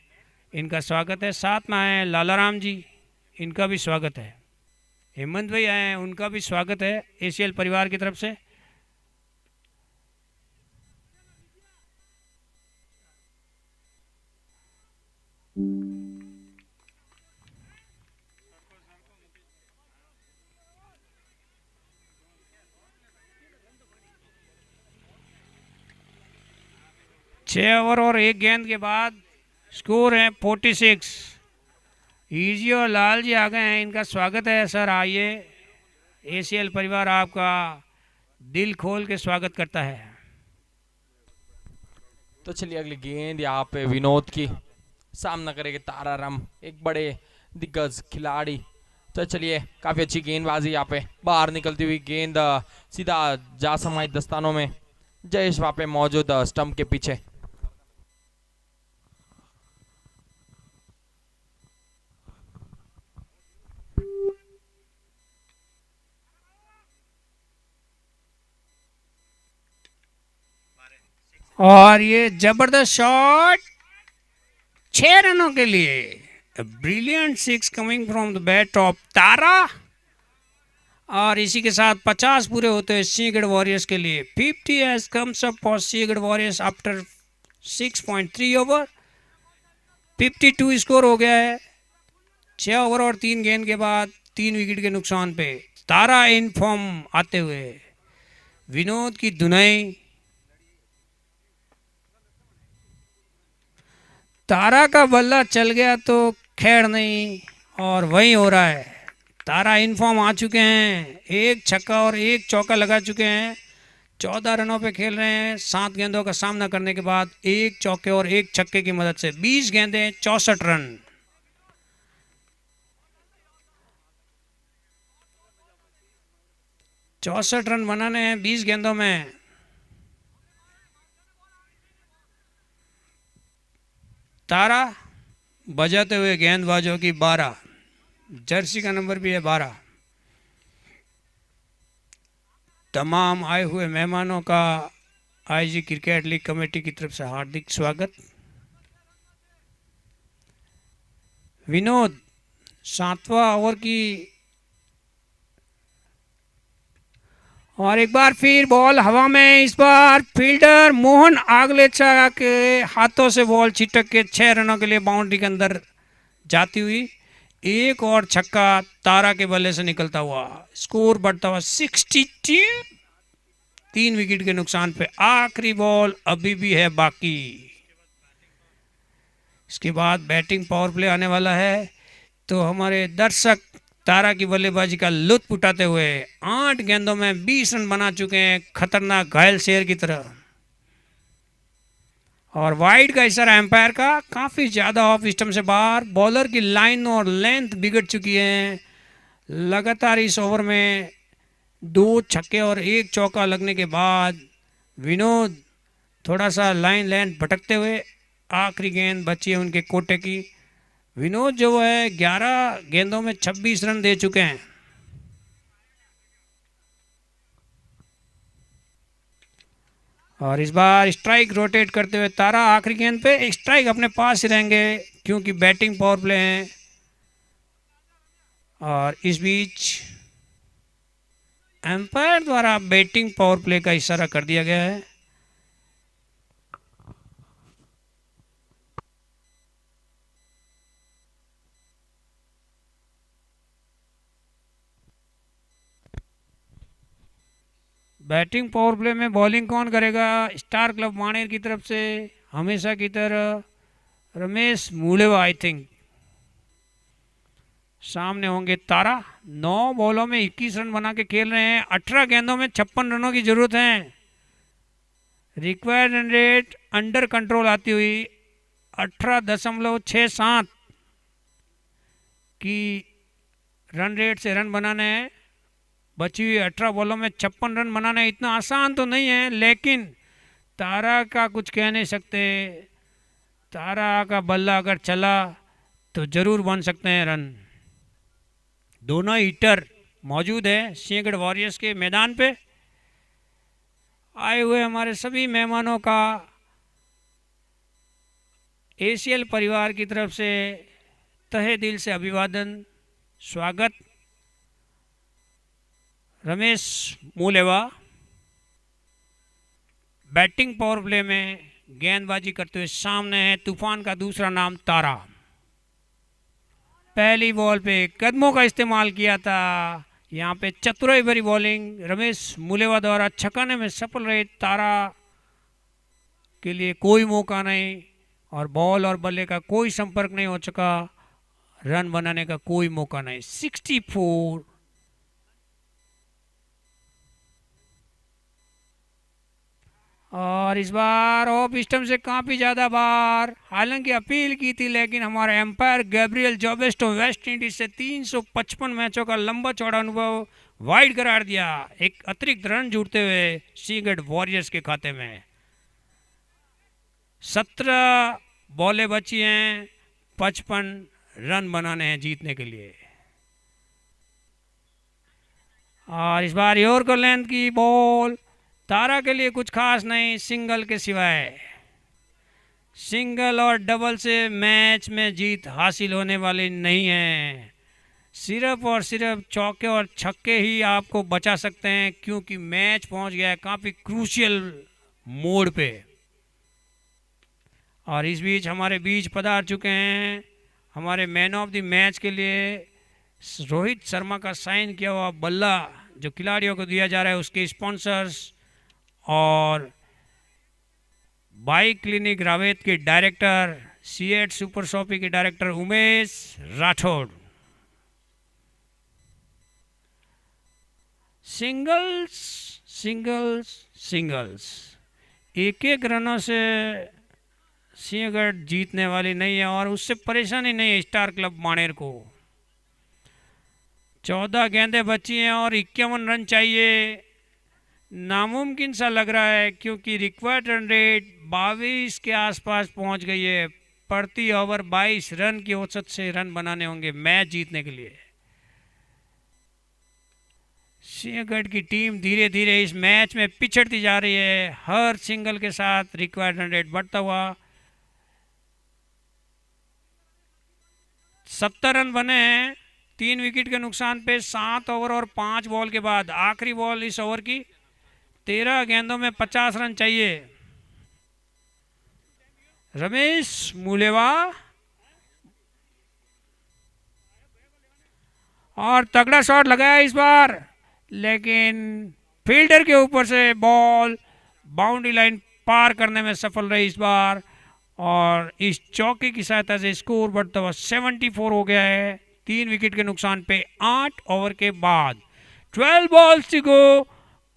इनका स्वागत है। साथ में आए हैं लालाराम जी, इनका भी स्वागत है। हेमंत भाई आए हैं, उनका भी स्वागत है एसीएल परिवार की तरफ से। छः ओवर और 1 गेंद के बाद स्कोर है 46। ईजी और लाल जी आ गए हैं, इनका स्वागत है। सर आइए, एसीएल परिवार आपका दिल खोल के स्वागत करता है। तो चलिए अगली गेंद यहाँ पे विनोद की, सामना करेंगे ताराराम, एक बड़े दिग्गज खिलाड़ी। तो चलिए काफी अच्छी गेंदबाजी यहाँ पे, बाहर निकलती हुई गेंद सीधा जा समाई दस्तानों में। जयेश वहाँ पे मौजूद स्टंप के पीछे। और ये जबरदस्त शॉट 6 रनों के लिए। Brilliant 6 coming from the bat of Tara, और इसी के साथ 50 पूरे होते हैं सिंहगढ़ वॉरियर्स के लिए। 50 has comes up for Sinhagad warriors after 6.3 over. 52 score हो गया है। 6 ओवर और 3 गेंद के बाद 3 विकेट के नुकसान पे तारा इन फॉर्म आते हुए। विनोद की धुनाई, तारा का बल्ला चल गया तो खैर नहीं, और वही हो रहा है। तारा इन फॉर्म आ चुके हैं, 1 छक्का और 1 चौका लगा चुके हैं। 14 रनों पे खेल रहे हैं। 7 गेंदों का सामना करने के बाद 1 चौके और 1 छक्के की मदद से 20 गेंदें 64 रन। चौसठ रन बनाने हैं 20 गेंदों में। तारा बजाते हुए गेंदबाजों की 12, जर्सी का नंबर भी है 12। तमाम आए हुए मेहमानों का आईजी क्रिकेट लीग कमेटी की तरफ से हार्दिक स्वागत। विनोद 7वां ओवर की, और एक बार फिर बॉल हवा में। इस बार फील्डर मोहन आगलेचा के हाथों से बॉल छिटक के 6 रनों के लिए बाउंड्री के अंदर जाती हुई। 1 और छक्का तारा के बल्ले से निकलता हुआ, स्कोर बढ़ता हुआ 62। 3 विकेट के नुकसान पे आखिरी बॉल अभी भी है बाकी। इसके बाद बैटिंग पावर प्ले आने वाला है, तो हमारे दर्शक तारा की बल्लेबाजी का लुत्फ उठाते हुए 8 गेंदों में 20 रन बना चुके हैं, खतरनाक घायल शेर की तरह। और वाइड का इशारा एम्पायर का, काफ़ी ज़्यादा ऑफ स्टंप से बाहर। बॉलर की लाइन और लेंथ बिगड़ चुकी है। लगातार इस ओवर में 2 छक्के और 1 चौका लगने के बाद विनोद थोड़ा सा लाइन लेंथ भटकते हुए, आखिरी गेंद बची है उनके कोटे की। विनोद जो है 11 गेंदों में 26 रन दे चुके हैं। और इस बार स्ट्राइक रोटेट करते हुए तारा आखिरी गेंद पे एक स्ट्राइक अपने पास ही रहेंगे, क्योंकि बैटिंग पावर प्ले हैं। और इस बीच एम्पायर द्वारा बैटिंग पावर प्ले का इशारा कर दिया गया है। बैटिंग पावर प्ले में बॉलिंग कौन करेगा? स्टार क्लब मानेर की तरफ से हमेशा की तरह रमेश मूलेवा आई थिंक सामने होंगे। तारा 9 बॉलों में 21 रन बना के खेल रहे हैं। 18 गेंदों में 56 रनों की जरूरत है। Required run rate under control आती हुई 18.67 की रन रेट से रन बनाने हैं। बची हुई 18 बॉलों में 56 रन बनाना इतना आसान तो नहीं है, लेकिन तारा का कुछ कह नहीं सकते। तारा का बल्ला अगर चला तो जरूर बन सकते हैं रन। दोनों हिटर मौजूद है सिंहगढ़ वॉरियर्स के मैदान पे। आए हुए हमारे सभी मेहमानों का एसीएल परिवार की तरफ से तहे दिल से अभिवादन, स्वागत। रमेश मूलेवा बैटिंग पावर प्ले में गेंदबाजी करते हुए सामने है। तूफान का दूसरा नाम तारा। पहली बॉल पे कदमों का इस्तेमाल किया था। यहाँ पे चतुराई भरी बॉलिंग रमेश मूलेवा द्वारा छकाने में सफल रहे। तारा के लिए कोई मौका नहीं, और बॉल और बल्ले का कोई संपर्क नहीं हो चुका। रन बनाने का कोई मौका नहीं। 64। और इस बार ऑफ स्टंप से काफ़ी ज़्यादा बार, हालांकि अपील की थी, लेकिन हमारे एम्पायर गैब्रियल जोबेस्टो वेस्ट इंडीज से 355 मैचों का लंबा चौड़ा अनुभव वाइड करार दिया। एक अतिरिक्त रन जुड़ते हुए सिंहगढ़ वॉरियर्स के खाते में। 17 बॉलें बची हैं, 55 रन बनाने हैं जीतने के लिए। और इस बार यॉर्कर लेंथ की बॉल तारा के लिए कुछ खास नहीं, सिंगल के सिवाय। सिंगल और डबल से मैच में जीत हासिल होने वाली नहीं है। सिर्फ और सिर्फ चौके और छक्के ही आपको बचा सकते हैं, क्योंकि मैच पहुंच गया है काफ़ी क्रूशियल मोड़ पे। और इस बीच हमारे बीच पधार चुके हैं हमारे मैन ऑफ द मैच के लिए रोहित शर्मा का साइन किया हुआ बल्ला जो खिलाड़ियों को दिया जा रहा है उसके स्पॉन्सर्स और बाइक क्लिनिक रावेत के डायरेक्टर सीएट सुपर शॉपी के director Umesh Rathore. Singles singles singles एक एक रनों से सिंहगढ़ जीतने वाली नहीं है और उससे परेशानी नहीं है स्टार क्लब मानेर को। 14 गेंदें बची हैं और 51 रन चाहिए। नामुमकिन सा लग रहा है क्योंकि रिक्वायर्ड रन रेट 22 के आसपास पहुंच गई है। प्रति ओवर 22 रन की औसत से रन बनाने होंगे मैच जीतने के लिए। सिंहगढ़ की टीम धीरे धीरे इस मैच में पिछड़ती जा रही है। हर सिंगल के साथ रिक्वायर्ड रन रेट बढ़ता हुआ 70 रन बने हैं 3 विकेट के नुकसान पे 7 ओवर और 5 बॉल के बाद। आखिरी बॉल इस ओवर की 13 गेंदों में 50 रन चाहिए। रमेश मूलेवा और तगड़ा शॉट लगाया इस बार लेकिन फील्डर के ऊपर से बॉल बाउंड्री लाइन पार करने में सफल रही इस बार और इस चौके की सहायता से स्कोर बढ़ता हुआ 74 हो गया है 3 विकेट के नुकसान पे 8 ओवर के बाद। 12 balls to go,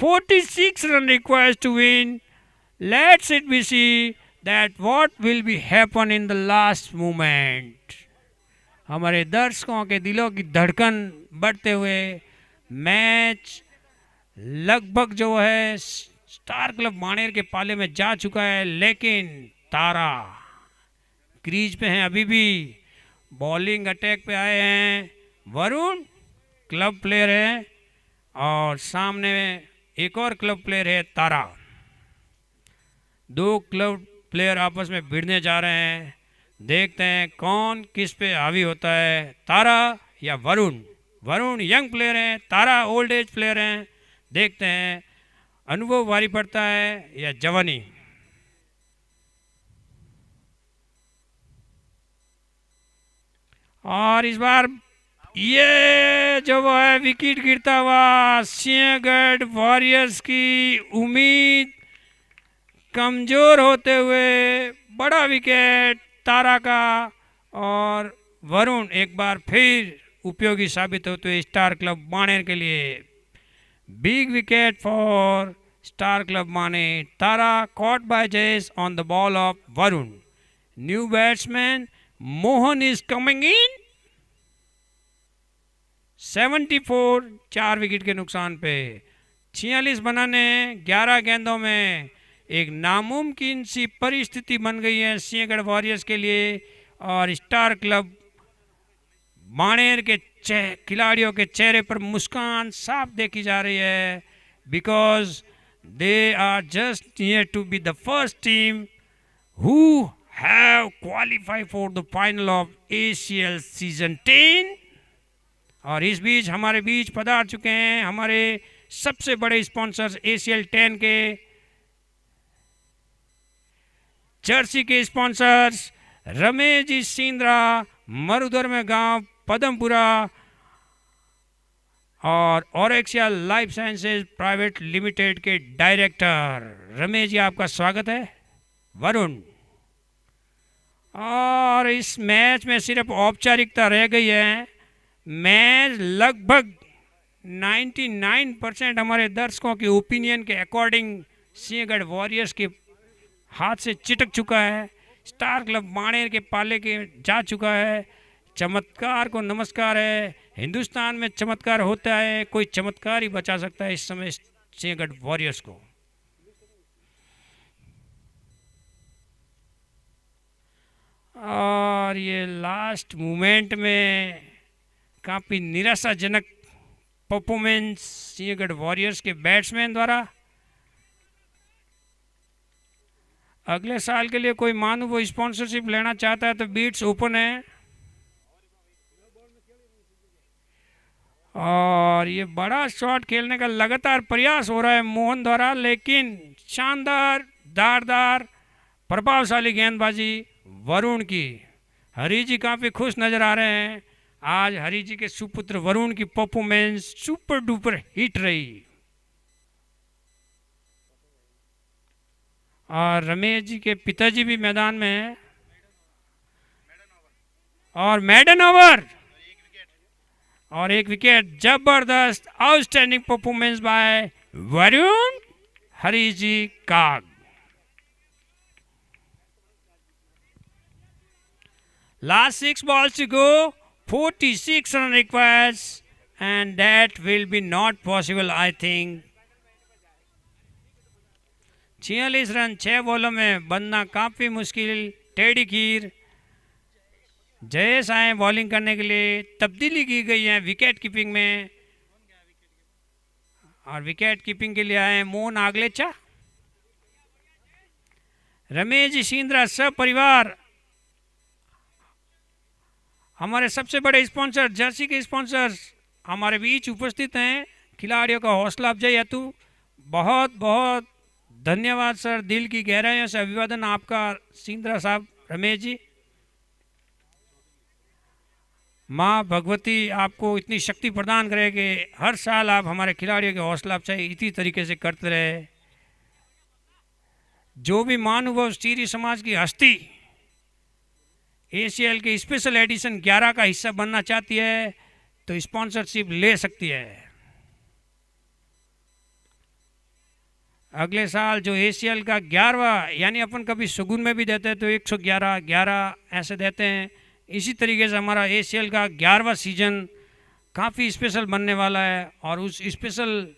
46 run required to win. Let's it be see that what will be happen in the last moment. हमारे दर्शकों के दिलों की धड़कन बढ़ते हुए मैच लगभग जो है स्टार क्लब मानेर के पाले में जा चुका है लेकिन तारा क्रीज पे हैं अभी भी। बॉलिंग अटैक पे आए हैं वरुण क्लब प्लेयर है और सामने एक और क्लब प्लेयर है तारा। 2 क्लब प्लेयर आपस में भिड़ने जा रहे हैं। देखते हैं कौन किस पे हावी होता है, तारा या वरुण। वरुण यंग प्लेयर हैं, तारा ओल्ड एज प्लेयर हैं। देखते हैं अनुभव भारी पड़ता है या जवानी। और इस बार ये जो वो है विकेट गिरता हुआ सिंहगढ़ वॉरियर्स की उम्मीद कमजोर होते हुए बड़ा विकेट तारा का और वरुण एक बार फिर उपयोगी साबित होते हुए स्टार क्लब मानेर के लिए। Big wicket for star club मानेर। तारा caught by Jayesh on the ball of Varun. New batsman Mohan is coming in. 74 4 wicket के नुकसान पे 46 बनाने 11 गेंदों में एक नामुमकिन सी परिस्थिति बन गई है सिंहगढ़ वॉरियर्स के लिए और स्टार क्लब मानेर के खिलाड़ियों के चेहरे पर मुस्कान साफ देखी जा रही है because they are just here to be the first team who have qualify for the final of ACL season 10। और इस बीच हमारे बीच पधार चुके हैं हमारे सबसे बड़े स्पॉन्सर्स ACL 10 के जर्सी के स्पॉन्सर्स रमेश जी सिंद्रा मरुधर में गांव पदमपुरा और ऑरेक्सिया लाइफ साइंसेज प्राइवेट लिमिटेड के डायरेक्टर रमेश जी आपका स्वागत है। वरुण और इस मैच में सिर्फ औपचारिकता रह गई है। मैच लगभग 99% हमारे दर्शकों के ओपिनियन के अकॉर्डिंग सिंहगढ़ वॉरियर्स के हाथ से चिटक चुका है। स्टार क्लब मानेर के पाले के जा चुका है। चमत्कार को नमस्कार है। हिंदुस्तान में चमत्कार होता है, कोई चमत्कार ही बचा सकता है इस समय सिंहगढ़ वॉरियर्स को। और ये लास्ट मोमेंट में काफ़ी निराशाजनक परफॉर्मेंस सिंहगढ़ वॉरियर्स के बैट्समैन द्वारा। अगले साल के लिए कोई मानो वो स्पॉन्सरशिप लेना चाहता है तो बीट्स ओपन है। और ये बड़ा शॉट खेलने का लगातार प्रयास हो रहा है मोहन द्वारा लेकिन शानदार धारदार प्रभावशाली गेंदबाजी वरुण की। हरी जी काफ़ी खुश नज़र आ रहे हैं। आज हरी जी के सुपुत्र वरुण की परफॉर्मेंस सुपर डुपर हिट रही। और रमेश जी के पिताजी भी मैदान में हैं। और मेडन ओवर और एक विकेट। जबरदस्त आउटस्टैंडिंग परफॉर्मेंस बाय वरुण हरी जी काग। Last 6 balls to go, 46 run requires, and that will be not possible, I think. 46 run 6 बॉलों में बनना काफ़ी मुश्किल। टेडी खीर जयेश आए बॉलिंग करने के लिए। तब्दीली की गई है विकेट कीपिंग में, और विकेट कीपिंग के लिए आए मोहन आगलेचा। रमेश जी सिंद्रा सब परिवार हमारे सबसे बड़े स्पॉन्सर, जर्सी के स्पॉन्सर्स हमारे बीच उपस्थित हैं। खिलाड़ियों का हौसला अफजाई हेतु बहुत बहुत धन्यवाद सर। दिल की गहराइयों से अभिवादन आपका सिंद्रा साहब, रमेश जी। माँ भगवती आपको इतनी शक्ति प्रदान करे कि हर साल आप हमारे खिलाड़ियों के हौसला अफजाई इसी तरीके से करते रहे। जो भी महानुभव स्टीरी समाज की हस्ती ACL के स्पेशल एडिशन 11 का हिस्सा बनना चाहती है तो स्पॉन्सरशिप ले सकती है। अगले साल जो ACL का 11वां, यानी अपन कभी सुगुन में भी देते हैं तो 111, 11 ऐसे देते हैं। इसी तरीके से हमारा ACL का 11वां सीजन काफ़ी स्पेशल बनने वाला है। और उस स्पेशल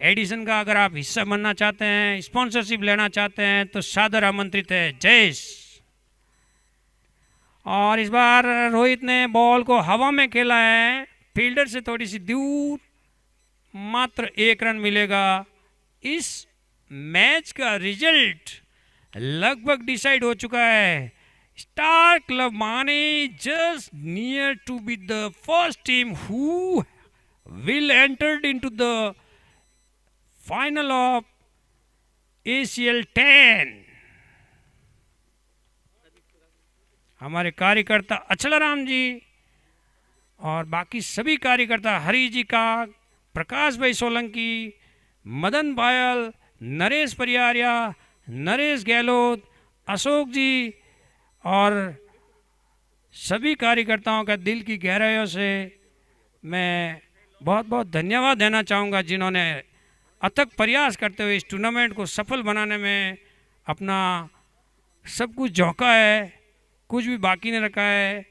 एडिशन का अगर आप हिस्सा बनना चाहते हैं, स्पॉन्सरशिप लेना चाहते हैं तो सादर आमंत्रित है। जयेश। और इस बार रोहित ने बॉल को हवा में खेला है, फील्डर से थोड़ी सी दूर, मात्र 1 रन मिलेगा। इस मैच का रिजल्ट लगभग डिसाइड हो चुका है। स्टार क्लब माने just near to be the first team who will entered into the final of ACL 10। हमारे कार्यकर्ता अचलाराम जी और बाकी सभी कार्यकर्ता, हरी जी का, प्रकाश भाई सोलंकी, मदन बायल, नरेश परियारिया, नरेश गहलोत, अशोक जी और सभी कार्यकर्ताओं का दिल की गहराइयों से मैं बहुत बहुत धन्यवाद देना चाहूँगा, जिन्होंने अथक प्रयास करते हुए इस टूर्नामेंट को सफल बनाने में अपना सब कुछ झोंका है, कुछ भी बाकी नहीं रखा है।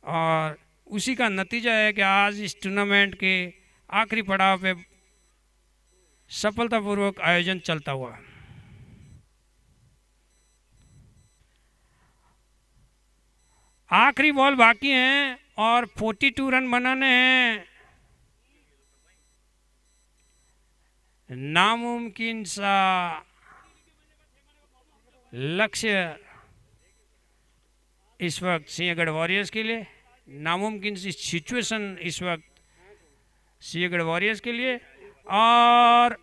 और उसी का नतीजा है कि आज इस टूर्नामेंट के आखिरी पड़ाव पे सफलतापूर्वक आयोजन चलता हुआ। आखिरी बॉल बाकी हैं और 42 रन बनाने हैं। नामुमकिन सा लक्ष्य इस वक्त सिंहगढ़ वॉरियर्स के लिए, नामुमकिन सी सिचुएशन इस वक्त सिंहगढ़ वॉरियर्स के लिए। और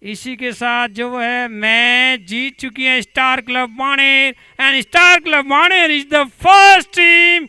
इसी के साथ जो है मैच जीत चुकी है star club Baner, and star club Baner is the first team